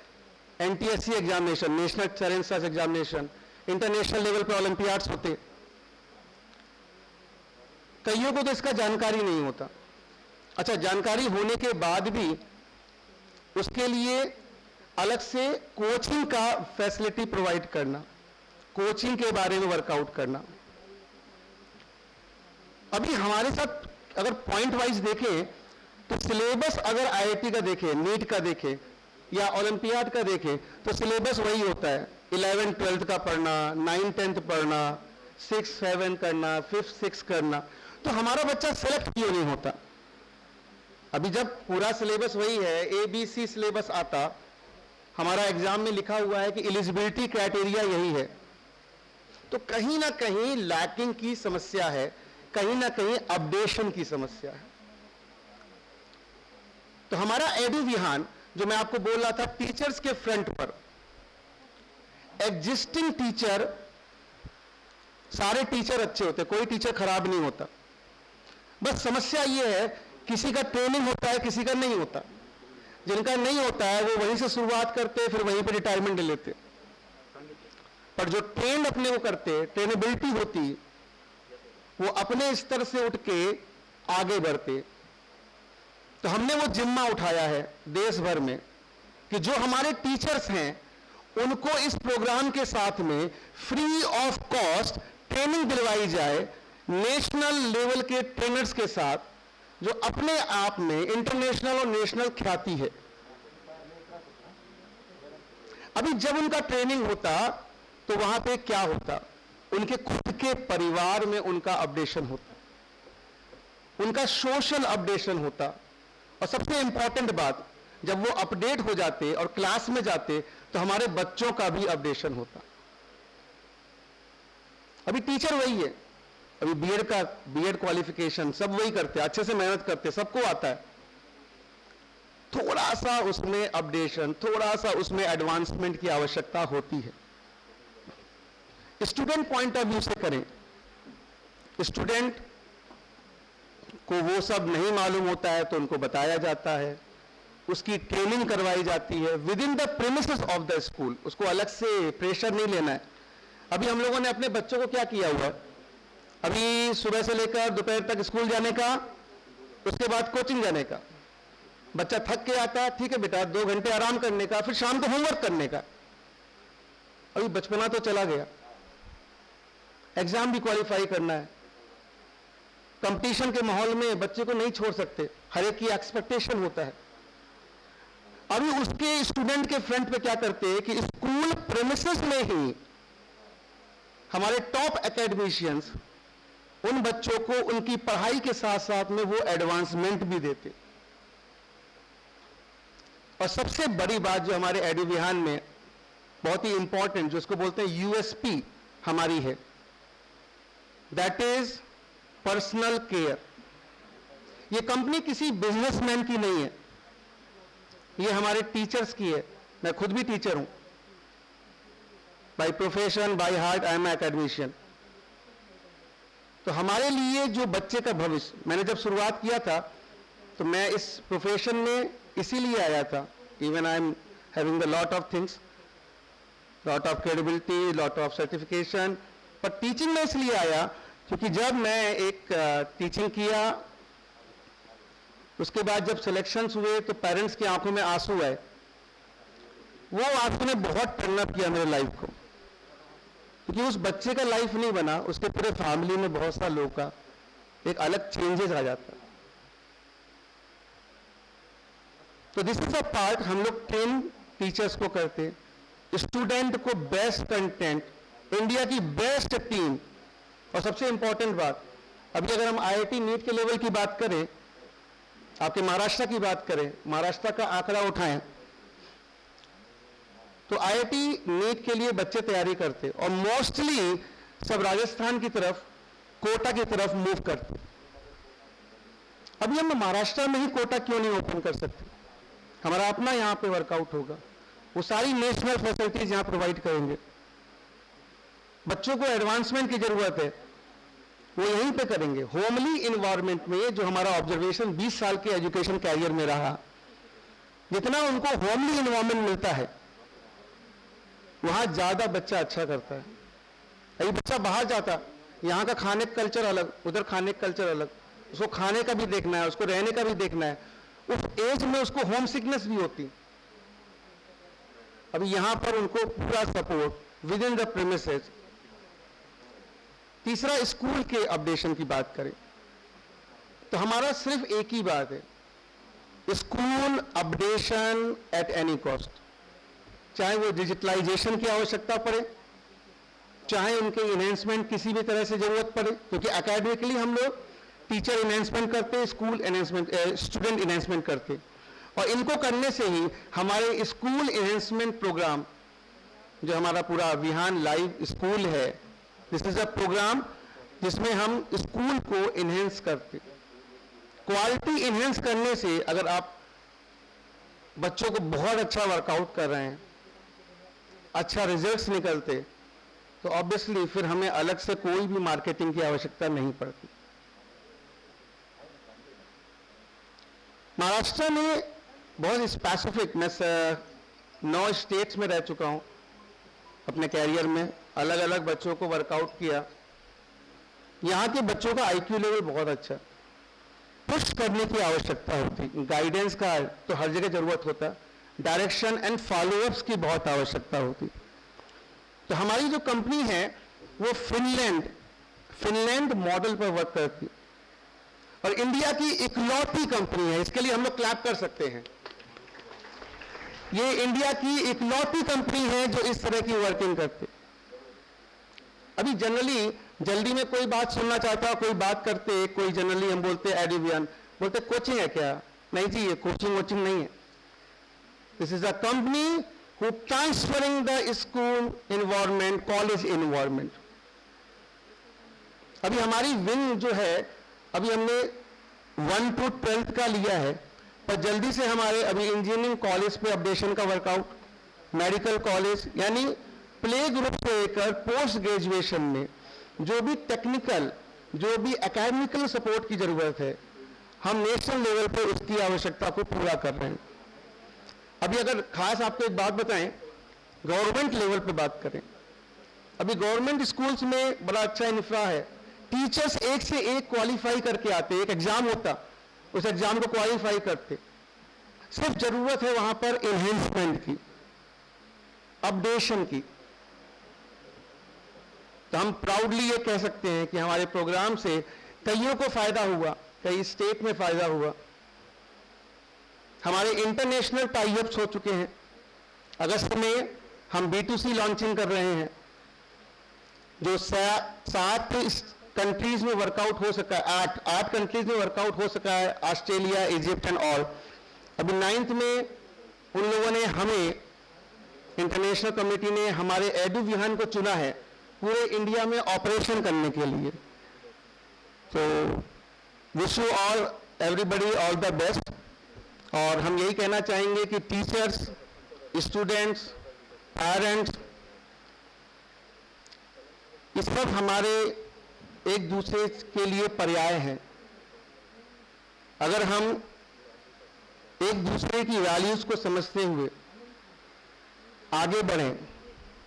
F: NTSC examination, national challenge search examination, international level पे ओलंपियाड्स होते. कईयों को तो इसका जानकारी नहीं होता. अच्छा, जानकारी होने के बाद भी उसके लिए अलग से कोचिंग का फैसिलिटी प्रोवाइड करना, कोचिंग के बारे में वर्कआउट करना. अभी हमारे साथ अगर पॉइंट वाइज देखें तो सिलेबस अगर IIT का देखें, नीट का देखें या ओलंपियाड का देखें तो सिलेबस वही होता है. 11th 12th का पढ़ना, 9th 10th पढ़ना, 6th 7th करना, 5th 6th करना. तो हमारा बच्चा सेलेक्ट क्यों नहीं होता? अभी जब पूरा सिलेबस वही है, ABC सिलेबस आता, हमारा एग्जाम में लिखा हुआ है कि एलिजिबिलिटी क्राइटेरिया यही है, तो कहीं ना कहीं लैकिंग की समस्या है, कहीं ना कहीं अपडेशन की समस्या है. तो हमारा एडू विहान जो मैं आपको बोल रहा था, टीचर्स के फ्रंट पर एग्जिस्टिंग टीचर, सारे टीचर अच्छे होते, कोई टीचर खराब नहीं होता. बस समस्या यह है किसी का ट्रेनिंग होता है, किसी का नहीं होता. जिनका नहीं होता है वो वहीं से शुरुआत करते, फिर वहीं पर रिटायरमेंट ले लेते. पर जो ट्रेन अपने को करते, ट्रेनेबिलिटी होती, वो अपने स्तर से उठ के आगे बढ़ते. तो हमने वो जिम्मा उठाया है देश भर में कि जो हमारे टीचर्स हैं उनको इस प्रोग्राम के साथ में फ्री ऑफ कॉस्ट ट्रेनिंग दिलवाई जाए, नेशनल लेवल के ट्रेनर्स के साथ, जो अपने आप में इंटरनेशनल और नेशनल ख्याति है. अभी जब उनका ट्रेनिंग होता तो वहां पे क्या होता, उनके खुद के परिवार में उनका अपडेशन होता, उनका सोशल अपडेशन होता, और सबसे इंपॉर्टेंट बात, जब वो अपडेट हो जाते और क्लास में जाते तो हमारे बच्चों का भी अपडेशन होता। अभी टीचर वही है, अभी बीएड क्वालिफिकेशन सब वही करते, अच्छे से मेहनत करते, सबको आता है, थोड़ा सा उसमें अपडेशन, थोड़ा सा उसमें एडवांसमेंट की आवश्यकता होती है। स्टूडेंट पॉइंट ऑफ व्यू से करें, स्टूडेंट को वो सब नहीं मालूम होता है तो उनको बताया जाता है, उसकी ट्रेनिंग करवाई जाती है with in the premises of the school, उसको अलग से प्रेशर नहीं लेना है। अभी हम लोगों ने अपने बच्चों को क्या किया हुआ, अभी सुबह से लेकर दोपहर तक स्कूल जाने का, उसके बाद कोचिंग जाने का, बच्चा थक के आता है, ठीक है बेटा 2 घंटे आराम करने का, फिर शाम को होमवर्क करने का। अभी बचपना तो चला गया, एग्जाम भी क्वालिफाई करना है, कंपटीशन के माहौल में बच्चे को नहीं छोड़ सकते, हर एक की एक्सपेक्टेशन होता है। अभी उसके स्टूडेंट के फ्रंट पे क्या करते हैं कि स्कूल प्रेमिसेस में ही हमारे टॉप एकेडमिशियंस उन बच्चों को उनकी पढ़ाई के साथ साथ में वो एडवांसमेंट भी देते। और सबसे बड़ी बात जो हमारे एडुविहान में बहुत ही इंपॉर्टेंट, जो उसको बोलते हैं यूएसपी हमारी है, दैट इज पर्सनल केयर। ये कंपनी किसी बिजनेसमैन की नहीं है, ये हमारे टीचर्स की है। मैं खुद भी टीचर हूं, by profession, by heart I am academician. तो हमारे लिए जो बच्चे का भविष्य, मैंने जब शुरुआत किया था तो मैं इस प्रोफेशन में इसीलिए आया था, even I am having the lot of things, lot of credibility, lot of certification, per teaching में इसलिए आया क्योंकि जब मैं एक टीचिंग किया, उसके बाद जब सिलेक्शंस हुए तो पेरेंट्स की आंखों में आंसू आए। वो आंसू ने बहुत टर्न अप किया मेरे लाइफ को, क्योंकि उस बच्चे का लाइफ नहीं बना, उसके पूरे फैमिली में बहुत सारे लोगों का एक अलग चेंजेस आ जाता। तो दिस इज अ पार्ट हम लोग ट्रेन टीचर्स को करते, स्टूडेंट को बेस्ट कंटेंट, इंडिया की बेस्ट टीम। और सबसे इंपॉर्टेंट बात, अभी अगर हम आईआईटी नीट के लेवल की बात करें, आपके महाराष्ट्र की बात करें, महाराष्ट्र का आंकड़ा उठाएं तो आईआईटी नीट के लिए बच्चे तैयारी करते और मोस्टली सब राजस्थान की तरफ, कोटा की तरफ मूव करते। अभी हम महाराष्ट्र में ही कोटा क्यों नहीं ओपन कर सकते, हमारा अपना यहां पे वर्कआउट होगा, वो सारी नेशनल फैसिलिटीज यहां प्रोवाइड करेंगे। बच्चों को एडवांसमेंट की जरूरत है, वो यहीं पे करेंगे, होमली इन्वायरमेंट में। जो हमारा ऑब्जर्वेशन 20 साल के एजुकेशन कैरियर में रहा, जितना उनको होमली इन्वायरमेंट मिलता है वहां ज्यादा बच्चा अच्छा करता है। अभी बच्चा बाहर जाता, यहाँ का खाने का कल्चर अलग, उधर खाने का कल्चर अलग, उसको खाने का भी देखना है, उसको रहने का भी देखना है, उस एज में उसको होम सिकनेस भी होती। अभी यहां पर उनको पूरा support with in the premises. तीसरा, स्कूल के अपडेशन की बात करें तो हमारा सिर्फ एक ही बात है, school updation at any cost. चाहे वो डिजिटलाइजेशन की आवश्यकता पड़े, चाहे उनके इनहेंसमेंट किसी भी तरह से जरूरत पड़े, क्योंकि एकेडमिकली हम लोग टीचर इनहेंसमेंट करते, स्कूल इनहेंसमेंट, स्टूडेंट इनहेंसमेंट करते, और इनको करने से ही हमारे स्कूल इनहेंसमेंट प्रोग्राम, जो हमारा पूरा अभियान लाइव स्कूल है, दिस इज अ प्रोग्राम जिसमें हम स्कूल को इनहेंस करते। क्वालिटी इनहेंस करने से अगर आप बच्चों को बहुत अच्छा वर्कआउट कर रहे हैं, अच्छा रिजल्ट्स निकलते, तो ऑब्वियसली फिर हमें अलग से कोई भी मार्केटिंग की आवश्यकता नहीं पड़ती। महाराष्ट्र में बहुत स्पेसिफिक, मैं 9 स्टेट्स में रह चुका हूं अपने कैरियर में, अलग अलग बच्चों को वर्कआउट किया। यहाँ के बच्चों का आईक्यू लेवल बहुत अच्छा, पुश करने की आवश्यकता होती, गाइडेंस का तो हर जगह जरूरत होता, डायरेक्शन एंड फॉलोअप्स की बहुत आवश्यकता होती। तो हमारी जो कंपनी है वो फिनलैंड मॉडल पर वर्क करती और इंडिया की इकलौती कंपनी है, इसके लिए हम लोग क्लैप कर सकते हैं। ये इंडिया की इकलौती कंपनी है जो इस तरह की वर्किंग करते। अभी जनरली जल्दी में कोई बात सुनना चाहता, कोई बात करते, कोई जनरली हम बोलते एडुवियन, बोलते कोचिंग है क्या? नहीं जी, ये कोचिंग वोचिंग नहीं है। This is a company who transferring the school environment, college environment. अभी हमारी विंग जो है, अभी हमने 1 to 12th का लिया है, पर जल्दी से हमारे अभी इंजीनियरिंग कॉलेज पे अपडेशन का वर्कआउट, मेडिकल कॉलेज, यानी प्ले ग्रुप से लेकर पोस्ट ग्रेजुएशन में जो भी टेक्निकल, जो भी एकेडमिकल सपोर्ट की जरूरत है, हम नेशनल लेवल पे उसकी आवश्यकता को पूरा कर रहे हैं। अभी अगर खास आपको एक बात बताएं, गवर्नमेंट लेवल पे बात करें, अभी गवर्नमेंट स्कूल्स में बड़ा अच्छा इंफ्रा है। टीचर्स एक से एक क्वालिफाई करके आते, एक एग्जाम होता, उस एग्जाम को क्वालिफाई करते। सिर्फ जरूरत है वहां पर एनहेंसमेंट की, अपडेशन की। तो हम प्राउडली ये कह सकते हैं कि हमारे प्रोग्राम से कईयों को फायदा हुआ, कई स्टेट में फायदा हुआ। हमारे इंटरनेशनल टाई अप्स हो चुके हैं। अगस्त में हम B2C लॉन्चिंग कर रहे हैं, जो 7 कंट्रीज में वर्कआउट हो सका है, 8 कंट्रीज में वर्कआउट हो सका है, ऑस्ट्रेलिया, इजिप्ट एंड ऑल। अभी 9th में उन लोगों ने हमें, इंटरनेशनल कम्युनिटी ने हमारे एडुविहान को चुना है पूरे इंडिया में ऑपरेशन करने के लिए। तो wish you all, everybody all the best. और हम यही कहना चाहेंगे कि टीचर्स, स्टूडेंट्स, पेरेंट्स, ये सब हमारे एक दूसरे के लिए पर्याय हैं। अगर हम एक दूसरे की वैल्यूज को समझते हुए आगे बढ़ें,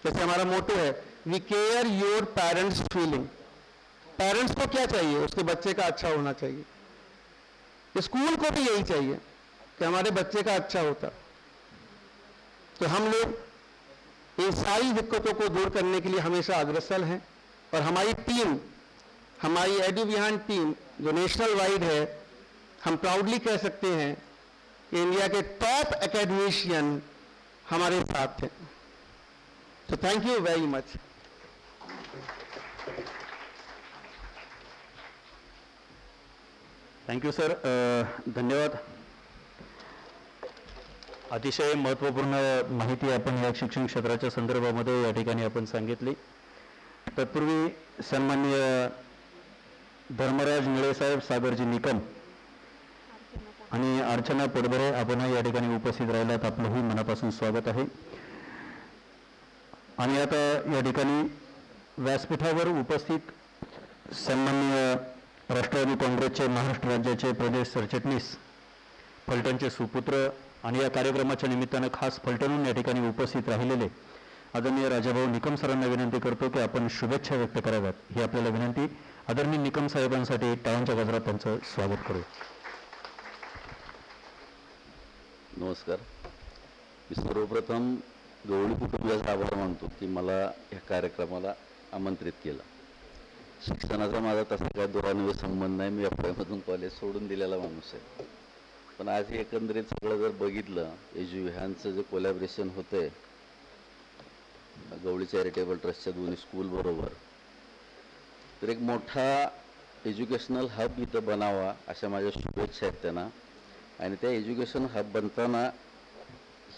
F: जैसे हमारा मोटो है, we care your parents feeling. Parents को क्या चाहिए? उसके बच्चे का अच्छा होना चाहिए। स्कूल को भी यही चाहिए कि हमारे बच्चे का अच्छा होता। तो हम लोग इन सारी दिक्कतों को दूर करने के लिए हमेशा अग्रसर हैं। और हमारी टीम, हमारी एडुविहान टीम जो नेशनल वाइड है, हम प्राउडली कह सकते हैं कि इंडिया के टॉप एकेडमिशियन हमारे साथ हैं। तो thank you very much.
A: Thank you sir, धन्यवाद. अतिशय महत्त्वपूर्ण माहिती आपण या शिक्षण क्षेत्राच्या संदर्भामध्ये या ठिकाणी आपण सांगितली. तत्पूर्वी सन्माननीय धर्मराज निळे साहेब, सागरजी निकम आणि अर्चना पडबरे आपण या ठिकाणी उपस्थित राहिलात, आपलंही मनापासून स्वागत आहे. आणि आता या ठिकाणी व्यासपीठावर उपस्थित सन्माननीय राष्ट्रवादी काँग्रेसचे महाराष्ट्र राज्याचे प्रदेश सरचिटणीस, फलटणचे सुपुत्र आणि या कार्यक्रमाच्या निमित्तानं खास फलटणहून या ठिकाणी उपस्थित राहिलेले आदरणीय राजाभाऊ निकम सरांना विनंती करतो की आपण शुभेच्छा व्यक्त कराव्यात. ही आपल्याला विनंती. आदरणीय निकम साहेबांसाठी टाळ्यांच्या गजरात त्यांचं स्वागत करू.
G: नमस्कार. मी सर्वप्रथम गवळी कुटुंबियाचा आभार मानतो की मला या कार्यक्रमाला आमंत्रित केलं. शिक्षणाचा माझा तसा काय दुरान्वय संबंध नाही. मी एफआयमधून कॉलेज सोडून दिलेला माणूस आहे. पण आज एकंदरीत सगळं जर बघितलं, एज्युव्हॅनचं जे कोलॅबरेशन होतं आहे गवळी चॅरिटेबल ट्रस्टच्या दोन्ही स्कूल बरोबर, तर एक मोठा एज्युकेशनल हब इथं बनावा अशा माझ्या शुभेच्छा आहेत त्यांना. आणि त्या एज्युकेशन हब बनताना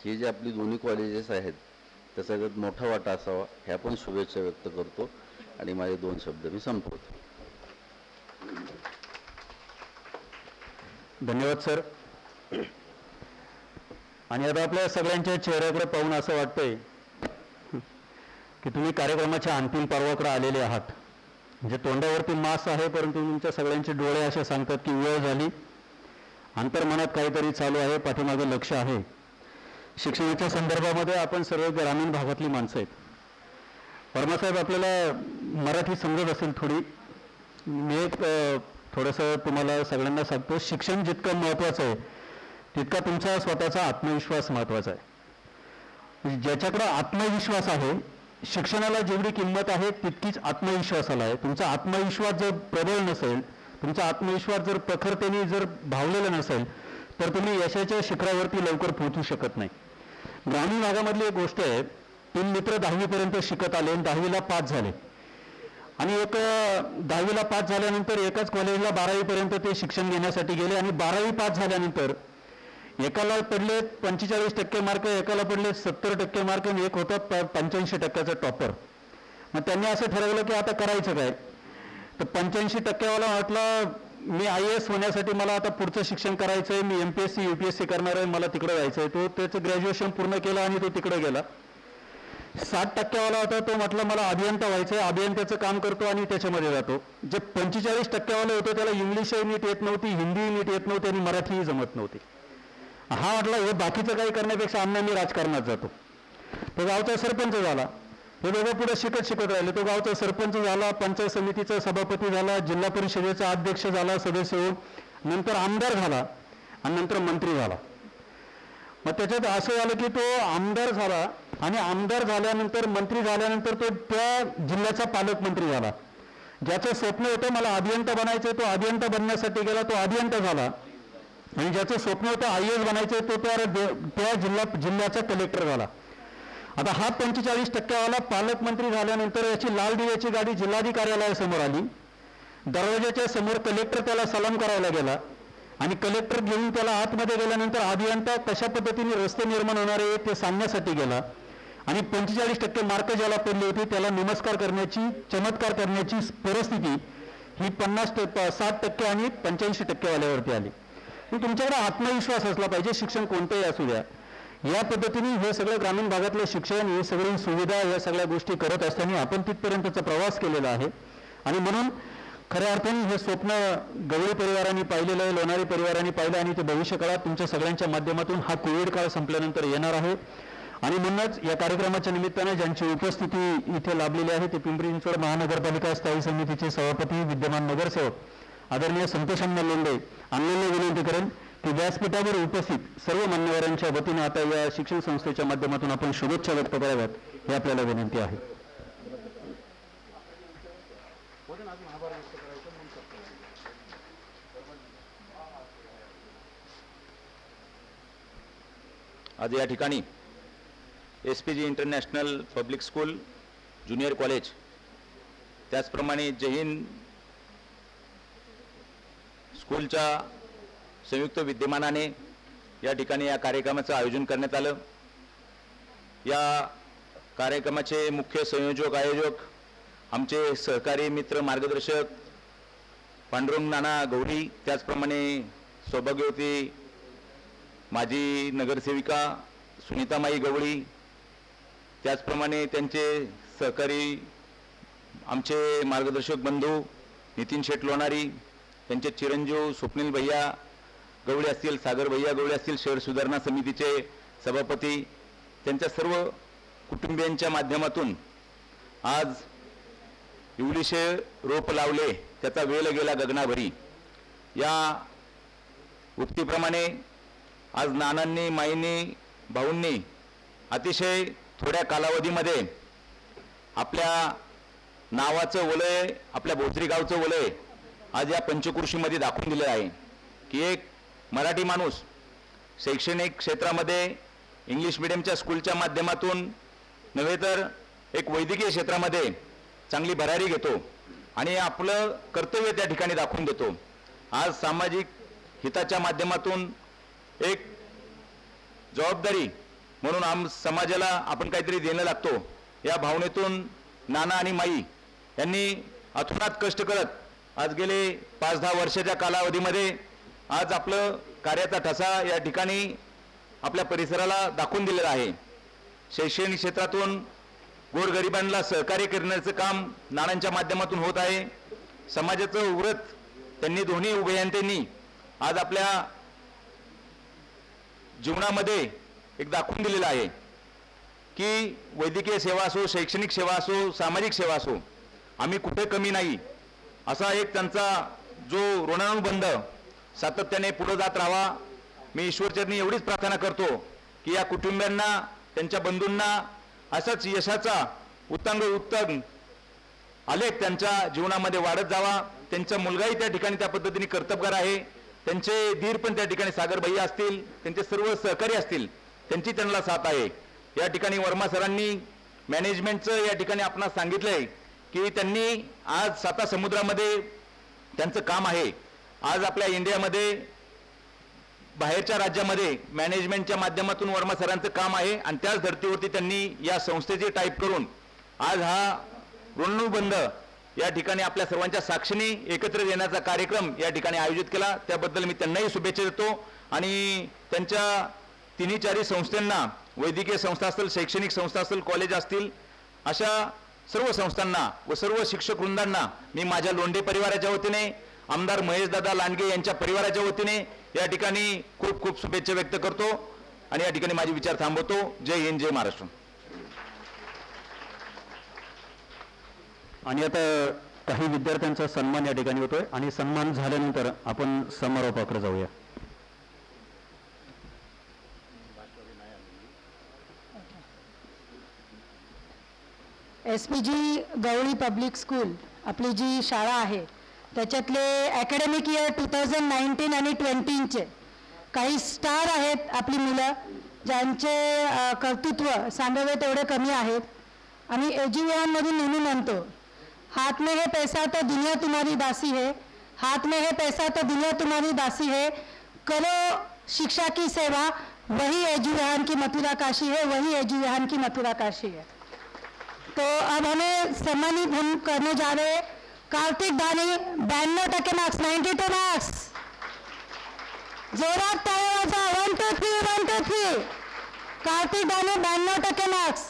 G: हे जे आपली दोन्ही कॉलेजेस आहेत त्याचा सगळ्यात मोठा वाटा असावा ह्या पण शुभेच्छा व्यक्त करतो आणि माझे 2 शब्द मी संपवतो.
A: धन्यवाद सर. आणि आता आपल्या सगळ्यांच्या चेहऱ्याकडे पाहून असं वाटतंय की तुम्ही कार्यक्रमाच्या अंतिम पर्वाकडे आलेले आहात. म्हणजे तोंडावरती मास आहे, परंतु तुमच्या सगळ्यांचे डोळे असे सांगतात की वेळ झाली, अंतर्मनात काहीतरी चालू आहे, पाठीमागे लक्ष आहे. शिक्षणाच्या संदर्भामध्ये आपण सर्व ग्रामीण भागातली माणसं आहेत. वर्मासाहेब, आपल्याला मराठी समजत असेल थोडी. मी एक थोडंसं तुम्हाला सगळ्यांना सांगतो, शिक्षण जितकं महत्त्वाचं आहे तितका तुमचा स्वतःचा आत्मविश्वास महत्त्वाचा आहे. ज्याच्याकडे आत्मविश्वास आहे, शिक्षणाला जेवढी किंमत आहे तितकीच आत्मविश्वासाला आहे. तुमचा आत्मविश्वास जर प्रबळ नसेल, तुमचा आत्मविश्वास जर प्रखरतेने जर भावलेला नसेल, तर तुम्ही यशाच्या शिखरावरती लवकर पोहोचू शकत नाही. ग्रामीण भागामधली एक गोष्ट आहे, 3 मित्र 10वीपर्यंत शिकत आले आणि 10वीला पास झाले आणि 10वीला पास झाल्यानंतर एकाच कॉलेजला 12वीपर्यंत ते शिक्षण घेण्यासाठी गेले आणि 12वी पास झाल्यानंतर एकाला पडले 45% मार्क, एकाला पडले 70% मार्क आणि एक होता 85% टॉपर. मग त्यांनी असं ठरवलं की आता करायचं काय. तर 85%वाला म्हटलं मी IAS होण्यासाठी मला आता पुढचं शिक्षण करायचं आहे, मी MPSC UPSC करणार आहे, मला तिकडे जायचं आहे. तो त्याचं ग्रॅज्युएशन पूर्ण केलं आणि तो तिकडे गेला. 60%वाला होता तो म्हटलं मला अभियंता व्हायचं आहे, अभियंत्याचं काम करतो आणि त्याच्यामध्ये जातो. जे 45%वाले होते त्याला इंग्लिशही नीट येत नव्हती, हिंदीही नीट येत नव्हती आणि मराठीही जमत नव्हती. हा म्हटलं हे बाकीचं काही करण्यापेक्षा अण्णा मी राजकारणात जातो. तो गावचा सरपंच झाला. हे दोघं पुढे शिकत राहिले. तो गावचा सरपंच झाला, पंचायत समितीचा सभापती झाला, जिल्हा परिषदेचा अध्यक्ष झाला, सदस्य होऊन नंतर आमदार झाला आणि नंतर मंत्री झाला. मग त्याच्यात असं झालं की तो आमदार झाला आणि आमदार झाल्यानंतर मंत्री झाल्यानंतर तो त्या जिल्ह्याचा पालकमंत्री झाला. ज्याचं स्वप्न होतं मला अभियंता बनायचं तो अभियंता बनण्यासाठी गेला, तो अभियंता झाला आणि ज्याचं स्वप्न होतं IAS बनायचं तो त्या जिल्ह्याचा कलेक्टर झाला. आता हा 45%वाला पालकमंत्री झाल्यानंतर याची लाल दिव्याची गाडी जिल्हाधिकार्यालयासमोर आली. दरवाजाच्या समोर कलेक्टर त्याला सलाम करायला गेला आणि कलेक्टर घेऊन त्याला आतमध्ये गेल्यानंतर अभियंता कशा पद्धतीने रस्ते निर्माण होणार आहे ते सांगण्यासाठी गेला आणि 45% मार्क ज्याला पडली होती त्याला नमस्कार करण्याची, चमत्कार करण्याची परिस्थिती ही 60% आणि 85% वाल्यावरती आली. तुमच्याकडे आत्मविश्वास असला पाहिजे, शिक्षण कोणतंही असू द्या. या पद्धतीने हे सगळं ग्रामीण भागातलं शिक्षण, ही सगळी सुविधा, या सगळ्या गोष्टी करत असताना आपण तिथपर्यंतचा प्रवास केलेला आहे आणि म्हणून खऱ्या अर्थाने हे स्वप्न गवळी परिवारांनी पाहिलेलं आहे, लोणारी परिवारांनी पाहिलं आणि ते भविष्यकाळात तुमच्या सगळ्यांच्या माध्यमातून हा कोविड काळ संपल्यानंतर येणार आहे. आणि म्हणूनच या कार्यक्रमाच्या निमित्तानं ज्यांची उपस्थिती इथे लाभलेली आहे ते पिंपरी चिंचवड महानगरपालिका स्थायी समितीचे सभापती, विद्यमान नगरसेवक आदरणीय संतोषांना लोंढे यांना विनंती करेन की व्यासपीठावर उपस्थित सर्व मान्यवरांच्या वतीने आता या शिक्षण संस्थेच्या माध्यमातून आपण शुभेच्छा व्यक्त कराव्यात ही आपल्याला विनंती आहे.
H: आज या ठिकाणी SPG international public school junior college, त्याचप्रमाणे जय हिंद स्कूलच्या संयुक्त विद्यमानाने या ठिकाणी या कार्यक्रमाचं आयोजन करण्यात आलं. या कार्यक्रमाचे मुख्य आयोजक आमचे सहकारी मित्र मार्गदर्शक पांडुरंग नाना गौरी, त्याचप्रमाणे सौभाग्यवती माजी नगरसेविका सुनीतामाई गवळी, त्याचप्रमाणे त्यांचे सहकारी आमचे मार्गदर्शक बंधू नितीन शेठ लोणारी, त्यांचे चिरंजीव स्वप्नील भैया गवळी असतील, सागर भैया गवळी असतील, शहर सुधारणा समितीचे सभापती, त्यांच्या सर्व कुटुंबियांच्या माध्यमातून आज इवलीशे रोप लावले त्याचा वेल गेला गगनाभरी या उक्तीप्रमाणे आज नानांनी, माईंनी, भाऊंनी अतिशय थोड्या कालावधीमध्ये आपल्या नावाचं वलय, आपल्या भोसरी गावचं वलय आज या पंचकृषीमध्ये दाखवून दिले आहे की एक मराठी माणूस शैक्षणिक क्षेत्रामध्ये इंग्लिश मिडियमच्या स्कूलच्या माध्यमातून नव्हे तर एक वैद्यकीय क्षेत्रामध्ये चांगली भरारी घेतो आणि आपलं कर्तव्य त्या ठिकाणी दाखवून देतो. आज सामाजिक हिताच्या माध्यमातून एक जबाबदारी म्हणून समाजाला आपण काहीतरी देणं लागतो या भावनेतून नाना आणि माई यांनी अथोनात कष्ट करत आज गेले 5-10 वर्षाच्या कालावधीमध्ये आज आपलं कार्याचा ठसा या ठिकाणी आपल्या परिसराला दाखवून दिलेला आहे. शैक्षणिक क्षेत्रातून गोरगरिबांना सहकार्य करण्याचं काम नानांच्या माध्यमातून होत आहे. समाजाचं व्रत त्यांनी दोन्ही उभयंत्यांनी आज आपल्या जीवनामध्ये एक दाखवून दिलेलं आहे की वैद्यकीय सेवा असो, शैक्षणिक सेवा असो, सामाजिक सेवा असो, आम्ही कुठे कमी नाही असा एक त्यांचा जो ऋणानुबंध सातत्याने पुढे जात राहावा. मी ईश्वरचरणी एवढीच प्रार्थना करतो की या कुटुंबियांना, त्यांच्या बंधूंना असाच यशाचा उत्तम आलेख त्यांच्या जीवनामध्ये वाढत जावा. त्यांचा मुलगाही त्या ठिकाणी त्या पद्धतीने कर्तबगार आहे. त्यांचे धीर पण त्या ठिकाणी सागर भैया असतील, त्यांचे सर्व सहकारी असतील, त्यांची त्यांना साथ आहे. या ठिकाणी वर्मा सरांनी मॅनेजमेंटचं या ठिकाणी आपणास सांगितलंय की त्यांनी आज 7 समुद्रामध्ये त्यांचं काम आहे. आज आपल्या इंडियामध्ये बाहेरच्या राज्यामध्ये मॅनेजमेंटच्या माध्यमातून वर्मा सरांचं काम आहे आणि त्याच धर्तीवरती त्यांनी या संस्थेची टाईप करून आज हा ऋणानुबंध या ठिकाणी आपल्या सर्वांच्या साक्षीने एकत्र येण्याचा कार्यक्रम या ठिकाणी आयोजित केला. त्याबद्दल मी त्यांनाही शुभेच्छा देतो आणि त्यांच्या तिन्ही चारी संस्थांना, वैद्यकीय संस्था असतील, शैक्षणिक संस्था असतील, कॉलेज असतील, अशा सर्व संस्थांना व सर्व शिक्षक वृंदांना मी माझ्या लोंढे परिवाराच्या वतीने, आमदार महेशदादा लांडगे यांच्या परिवाराच्या वतीने या ठिकाणी खूप खूप शुभेच्छा व्यक्त करतो आणि या ठिकाणी माझे विचार थांबवतो. जय हिंद, जय महाराष्ट्र.
A: आणि आता काही विद्यार्थ्यांचा सन्मान या ठिकाणी होतोय आणि सन्मान झाल्यानंतर आपण समारोपाकडे जाऊया.
D: SPG गवळी पब्लिक स्कूल आपली जी शाळा आहे त्याच्यातले अकॅडमिक इयर 2019 आणि 20चे काही स्टार आहेत आपली मुलं, ज्यांचे कर्तृत्व सांगावे तेवढे कमी आहेत. आम्ही एजीव्हीमधून नेहमी म्हणतो, हाथ में है पैसा तो दुनिया तुम्हारी दासी है, हाथ में है पैसा तो दुनिया तुम्हारी दासी है, करो शिक्षा की सेवा, वही एजीव्हीम की मथुरा काशी है, वही एजीव्हीम की मथुरा काशी है. तो अब हमें सम्मानित हम करने जा रहे हैं कार्तिक दानी, 92% मार्क्स, 92 मार्क्स. जोरात टाळ्या वाजवा. 1 2 3 1 2 3. Kartik Dani 92% marks.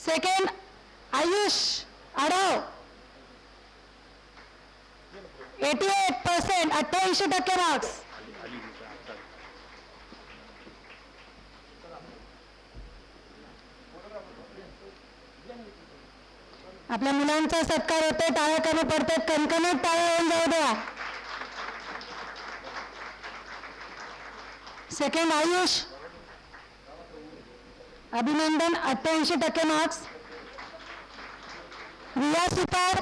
D: Second Ayush Adav 88%, 88% marks. आपल्या मुलांचा सत्कार होतोय, टाळ्या कमी पडतात, कणकणत टाळ्या होऊन जाऊ द्या. सेकंड आयुष अभिनंदन, 88% मार्क्स. रिया सुतार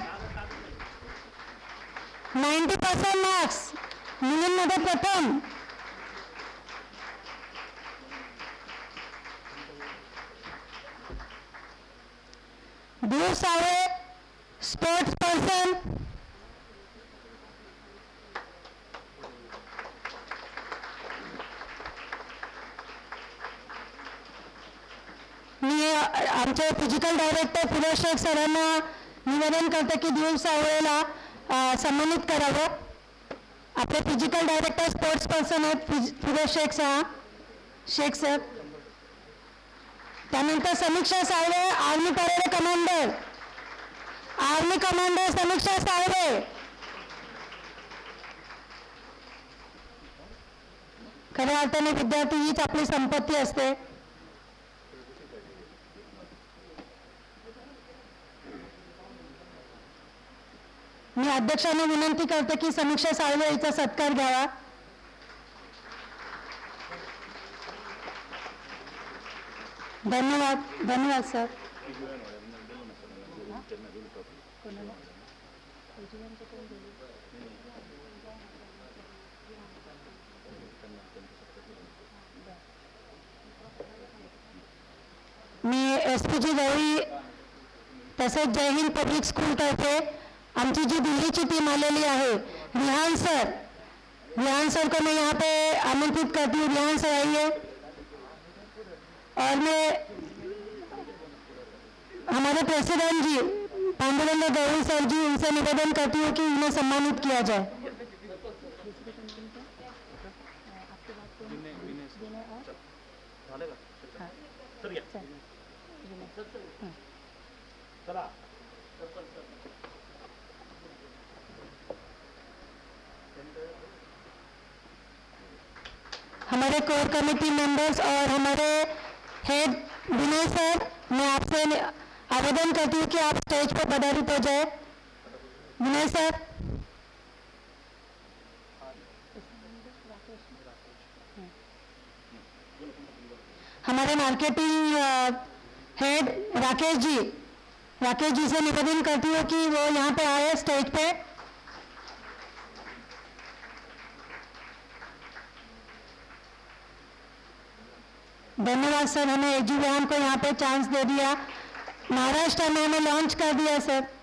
D: 90% मार्क्स, मुलींमध्ये प्रथम. देव सावे स्पोर्ट्स पर्सन, मी आमचे फिजिकल डायरेक्टर फिरोज शेख सरांना निवेदन करते की देव सावळेला सन्मानित करावं. आपले फिजिकल डायरेक्टर स्पोर्ट्स पर्सन आहेत फिरोज शेख सर. त्यानंतर Samiksha Salve, army parade commander, army commander Samiksha Salve. खऱ्या अर्थाने विद्यार्थी हीच आपली संपत्ती असते. मी अध्यक्षांना विनंती करते की समीक्षा साळवे हिचा सत्कार घ्यावा. धन्यवाद. धन्यवाद सर. मी SPG गवळी तसेच जय हिंद पब्लिक स्कूलतर्फे आमची जी दिल्लीची टीम आलेली है, रिहान सर को मैं यहाँ पे आमंत्रित करती हूँ. रिहान सर आइए. और मैं हमारे प्रेसिडेंट जी पांडुरंग गौरी सर जी, उनसे निवेदन करती हूँ कि उन्हें सम्मानित किया जाए. हमारे कोर कमेटी मेंबर्स और हमारे हेड विनय सर, मैं आपसे आवेदन करती हूँ कि आप स्टेज पर पधारित हो जाए. विनय सर. हमारे मार्केटिंग हेड राकेश जी से निवेदन करती हूँ कि वो यहाँ पे आए स्टेज पे. धन्यवाद सर, हमें एजी वाहन को यहाँ पे चांस दे दिया, महाराष्ट्र में हमें लॉन्च कर दिया सर।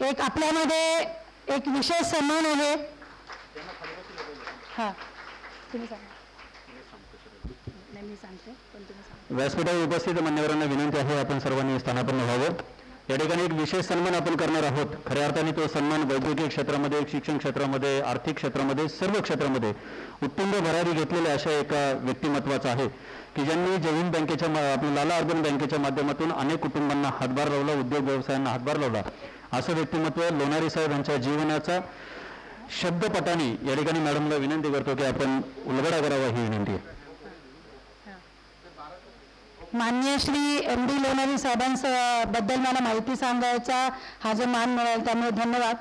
D: एक आपल्यामध्ये एक विशेष सन्मान आहे. हा तुम्ही सांगा. नाही मी सांगते पण तुम्ही सांगा.
A: व्यासपीठावर उपस्थित मान्यवरांना विनंती आहे आपण सर्वांनी स्थानापन्न व्हावं. या ठिकाणी एक विशेष सन्मान आपण करणार आहोत. खऱ्या अर्थाने तो सन्मान वैद्यकीय क्षेत्रामध्ये, शिक्षण क्षेत्रामध्ये, आर्थिक क्षेत्रामध्ये, सर्व क्षेत्रामध्ये उत्तुंग भरारी घेतलेल्या अशा एका व्यक्तिमत्वाचा आहे की ज्यांनी जय हिंद बँकेच्या आपल्या लाला अर्बन बँकेच्या माध्यमातून अनेक कुटुंबांना हातभार लावला, उद्योग व्यवसायांना हातभार लावला. असं व्यक्तिमत्व लोणारी साहेब यांच्या जीवनाचा शब्दपटाने या ठिकाणी मॅडमला विनंती करतो की आपण उलगडा करावा, ही विनंती आहे.
D: माननीय श्री एम डी लोणारी साहेबांबद्दल मला माहिती सांगायचा हा जो मान मिळाला त्यामुळे धन्यवाद.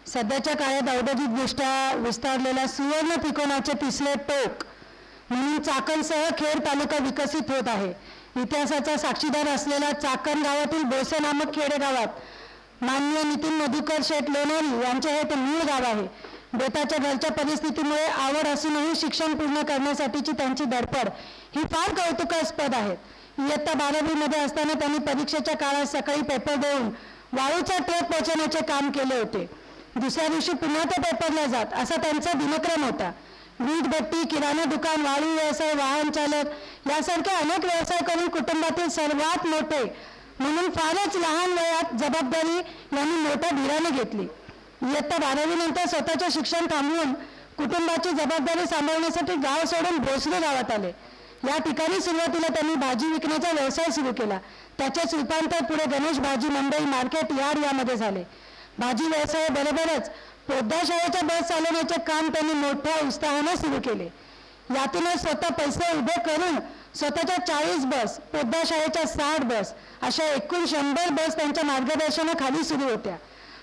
D: सध्याच्या काळात औद्योगिकदृष्ट्या विस्तारलेल्या सुवर्ण त्रिकोणाचे तिसरे टोक म्हणून चाकणसह खेड तालुका विकसित होत आहे. इतिहासाचा साक्षीदार असलेल्या चाकण गावातील बोसे नामक खेडेगावात माननीय नितीन मधुकर शेठ लोणारी यांचे हे ते मूळ गाव आहे. बेताच्या घरच्या परिस्थितीमुळे आवड असूनही शिक्षण पूर्ण करण्यासाठीची त्यांची धडपड ही फार कौतुकास्पद आहे. इयत्ता 12वी मध्ये असताना त्यांनी परीक्षेच्या काळात सकाळी पेपर देऊन वाळूचा ट्रक पोहोचवण्याचे काम केले होते. दुसऱ्या दिवशी पुन्हा ते पेपरला जात असा त्यांचा दिनक्रम होता. वीट भट्टी, किराणा दुकान, वाळू व्यवसाय, वाहन चालक यासारखे अनेक व्यवसाय करून कुटुंबातील सर्वात मोठे म्हणून फारच लहान वयात जबाबदारी यांनी मोठ्या धीराने घेतली. इयत्ता 12वी नंतर स्वतःचे शिक्षण थांबवून कुटुंबाची जबाबदारी सांभाळण्यासाठी गाव सोडून भोसले गावात आले. या ठिकाणी सुरुवातीला त्यांनी भाजी विकण्याचा व्यवसाय सुरू केला. त्याचेच रूपांतर पुढे गणेश भाजी मंडई, मार्केट यार्ड यामध्ये झाले. भाजी व्यवसायाबरोबरच पोद्दार शाळेच्या बस चालवण्याचे काम त्यांनी मोठ्या उत्साहाने सुरू केले. यातूनच स्वतः पैसे उभे करून स्वतःच्या 40 बस, पोद्दार शाळेच्या 60 बस अशा एकूण 100 बस त्यांच्या मार्गदर्शनाखाली सुरू होत्या.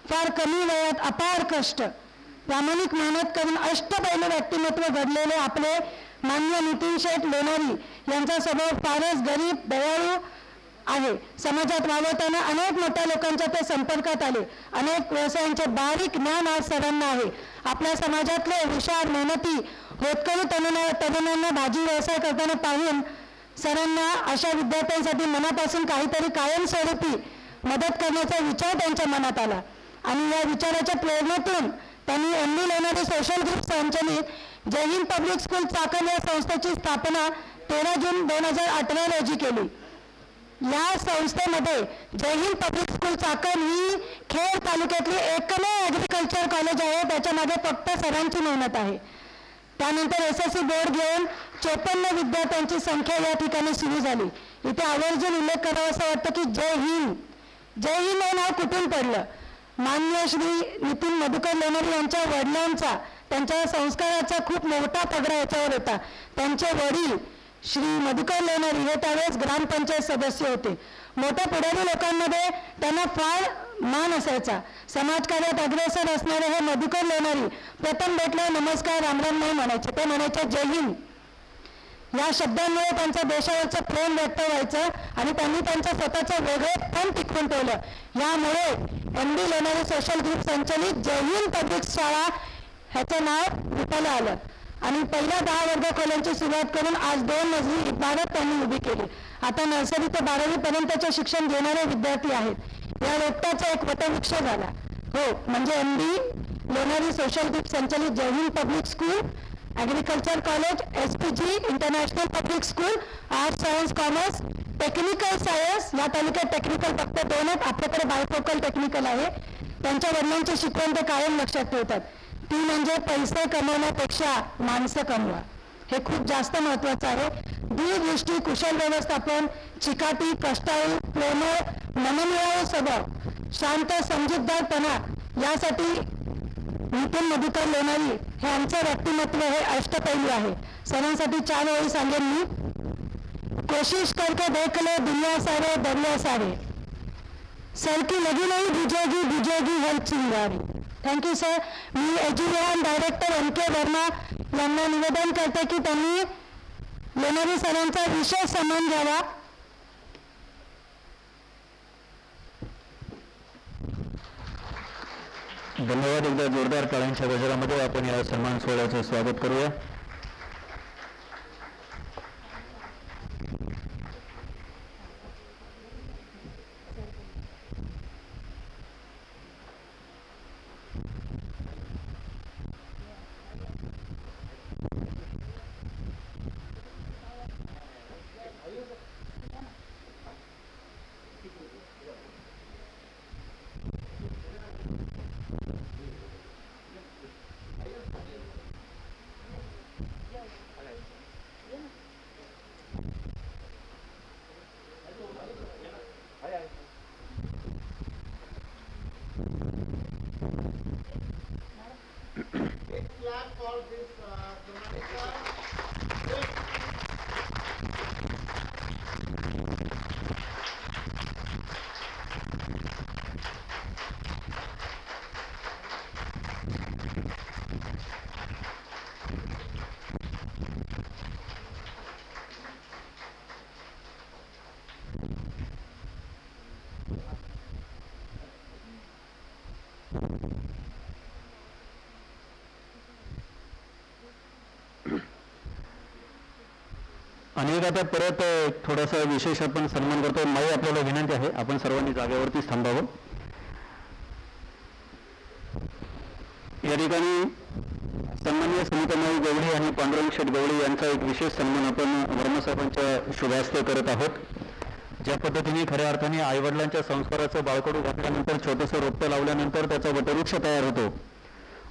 D: फार कमी वयात अपार कष्ट, प्रामाणिक मेहनत करून अष्टपैलू व्यक्तिमत्व घडलेले आपले माननीय नितीन शेठ लोणारी यांचा स्वभाव फारच गरीब, दयाळू आहे. समाजात वावरताना अनेक मोठ्या लोकांच्या ते संपर्कात आले. अनेक व्यवसायांचे बारीक ज्ञान आज सरांना आहे. आपल्या समाजातले हुशार, मेहनती, होतकरू तरुणांना भाजी व्यवसाय करताना पाहून सरांना अशा विद्यार्थ्यांसाठी मनापासून काहीतरी कायमस्वरूपी मदत करण्याचा विचार त्यांच्या मनात आला आणि या विचाराच्या प्रेरणेतून त्यांनी M D Lonari social group संचलित जय हिंद पब्लिक स्कूल चाकण या संस्थेची स्थापना 13 जून 2018 रोजी केली. या संस्थेमध्ये जय हिंद पब्लिक स्कूल चाकण ही खेड तालुक्यातली एकमेव ॲग्रिकल्चर कॉलेज आहे. त्याच्या मागे फक्त सरांची मेहनत आहे. त्यानंतर SSC बोर्ड घेऊन 54 विद्यार्थ्यांची संख्या या ठिकाणी सुरू झाली. इथे आवर्जून उल्लेख करावा असं वाटतं की जय हिंद हे नाव कुठून पडलं. माननीय श्री नितीन मधुकर लोणारी यांच्या वडिलांचा, त्यांच्या संस्काराचा खूप मोठा पगडा याच्यावर होता. त्यांचे वडील श्री मधुकर लोणारी हे त्यावेळेस ग्रामपंचायत सदस्य होते. मोठ्या पुढारी लोकांमध्ये त्यांना फार मान असायचा. समाजकार्यात अग्रेसर असणारे हे मधुकर लोणारी प्रथम भेटल्यावर नमस्कार, रामराम नाही म्हणायचे, ते म्हणायचे जय हिंद. या शब्दांमुळे त्यांचं देशावरचं प्रेम व्यक्त व्हायचं आणि त्यांनी त्यांचं स्वतःचं वेगळं पण टिकवून ठेवलं. यामुळे M D Lonari social group संचलित जय हिंद पब्लिक शाळा ह्याचं नाव रूपाला आलं आणि पहिल्या 10 वर्ग खोल्यांची सुरुवात करून आज 2 मजली इमारत त्यांनी उभी केली. आता नर्सरी ते 12वी पर्यंतचे शिक्षण घेणारे विद्यार्थी आहेत. या रोपट्याचा एक वटवृक्ष झाला. हो, म्हणजे M D Lonari social group संचलित Jai Hind public school, agriculture college, SPG international public school, arts, science, commerce, technical science. या तालुक्यात टेक्निकल फक्त 2 आहेत. आपल्याकडे बायफोकल टेक्निकल आहे. त्यांच्या वडिलांची शिकवण ते कायम लक्षात ठेवतात. ती म्हणजे पैसे कमवण्यापेक्षा माणसं कमवा. हे खूप जास्त महत्त्वाचं आहे. दूरदृष्टी, कुशल व्यवस्थापन, चिकाटी, कष्टाळू, प्रेमळ, मनमिळावू स्वभाव, शांत, समजूतदारपणा यासाठी नितीन मधुकर लोणारी हे आमचं व्यक्तिमत्व हे अष्टपैलू आहे. सरांसाठी 4 ओळी सांगेन मी. कोशिश करके देख ले दुनिया सारे दरिया सारे, सर की लगी नहीं बुझेगी बुझेगी हर चिंगारी. Thank you sir. मी एज्युकेशन डायरेक्टर MK वर्मा यांना निवेदन करते की त्यांनी लोणारी सरांचा विशेष सन्मान घ्यावा.
A: धन्यवाद. एकदा जोरदार टाळ्यांच्या गजरामध्ये आपण या सन्मान सोहळ्याचं स्वागत करूया. आणि एक आता परत थोडासा विशेष आपण सन्मान करतो. माई आपल्याला विनंती आहे आपण सर्वांनी जागेवरतीच थांबावं. या ठिकाणी सन्माननीय सुनीतामाई गवळी आणि पांडुरंग शेठ गवळी यांचा एक विशेष सन्मान आपण वर्मासाहेबांच्या शुभास्ते करत आहोत. ज्या पद्धतीने खऱ्या अर्थाने आईवडिलांच्या संस्काराचं बाळकडू घातल्यानंतर छोटंसं रोपटं लावल्यानंतर त्याचा वटवृक्ष तयार होतो.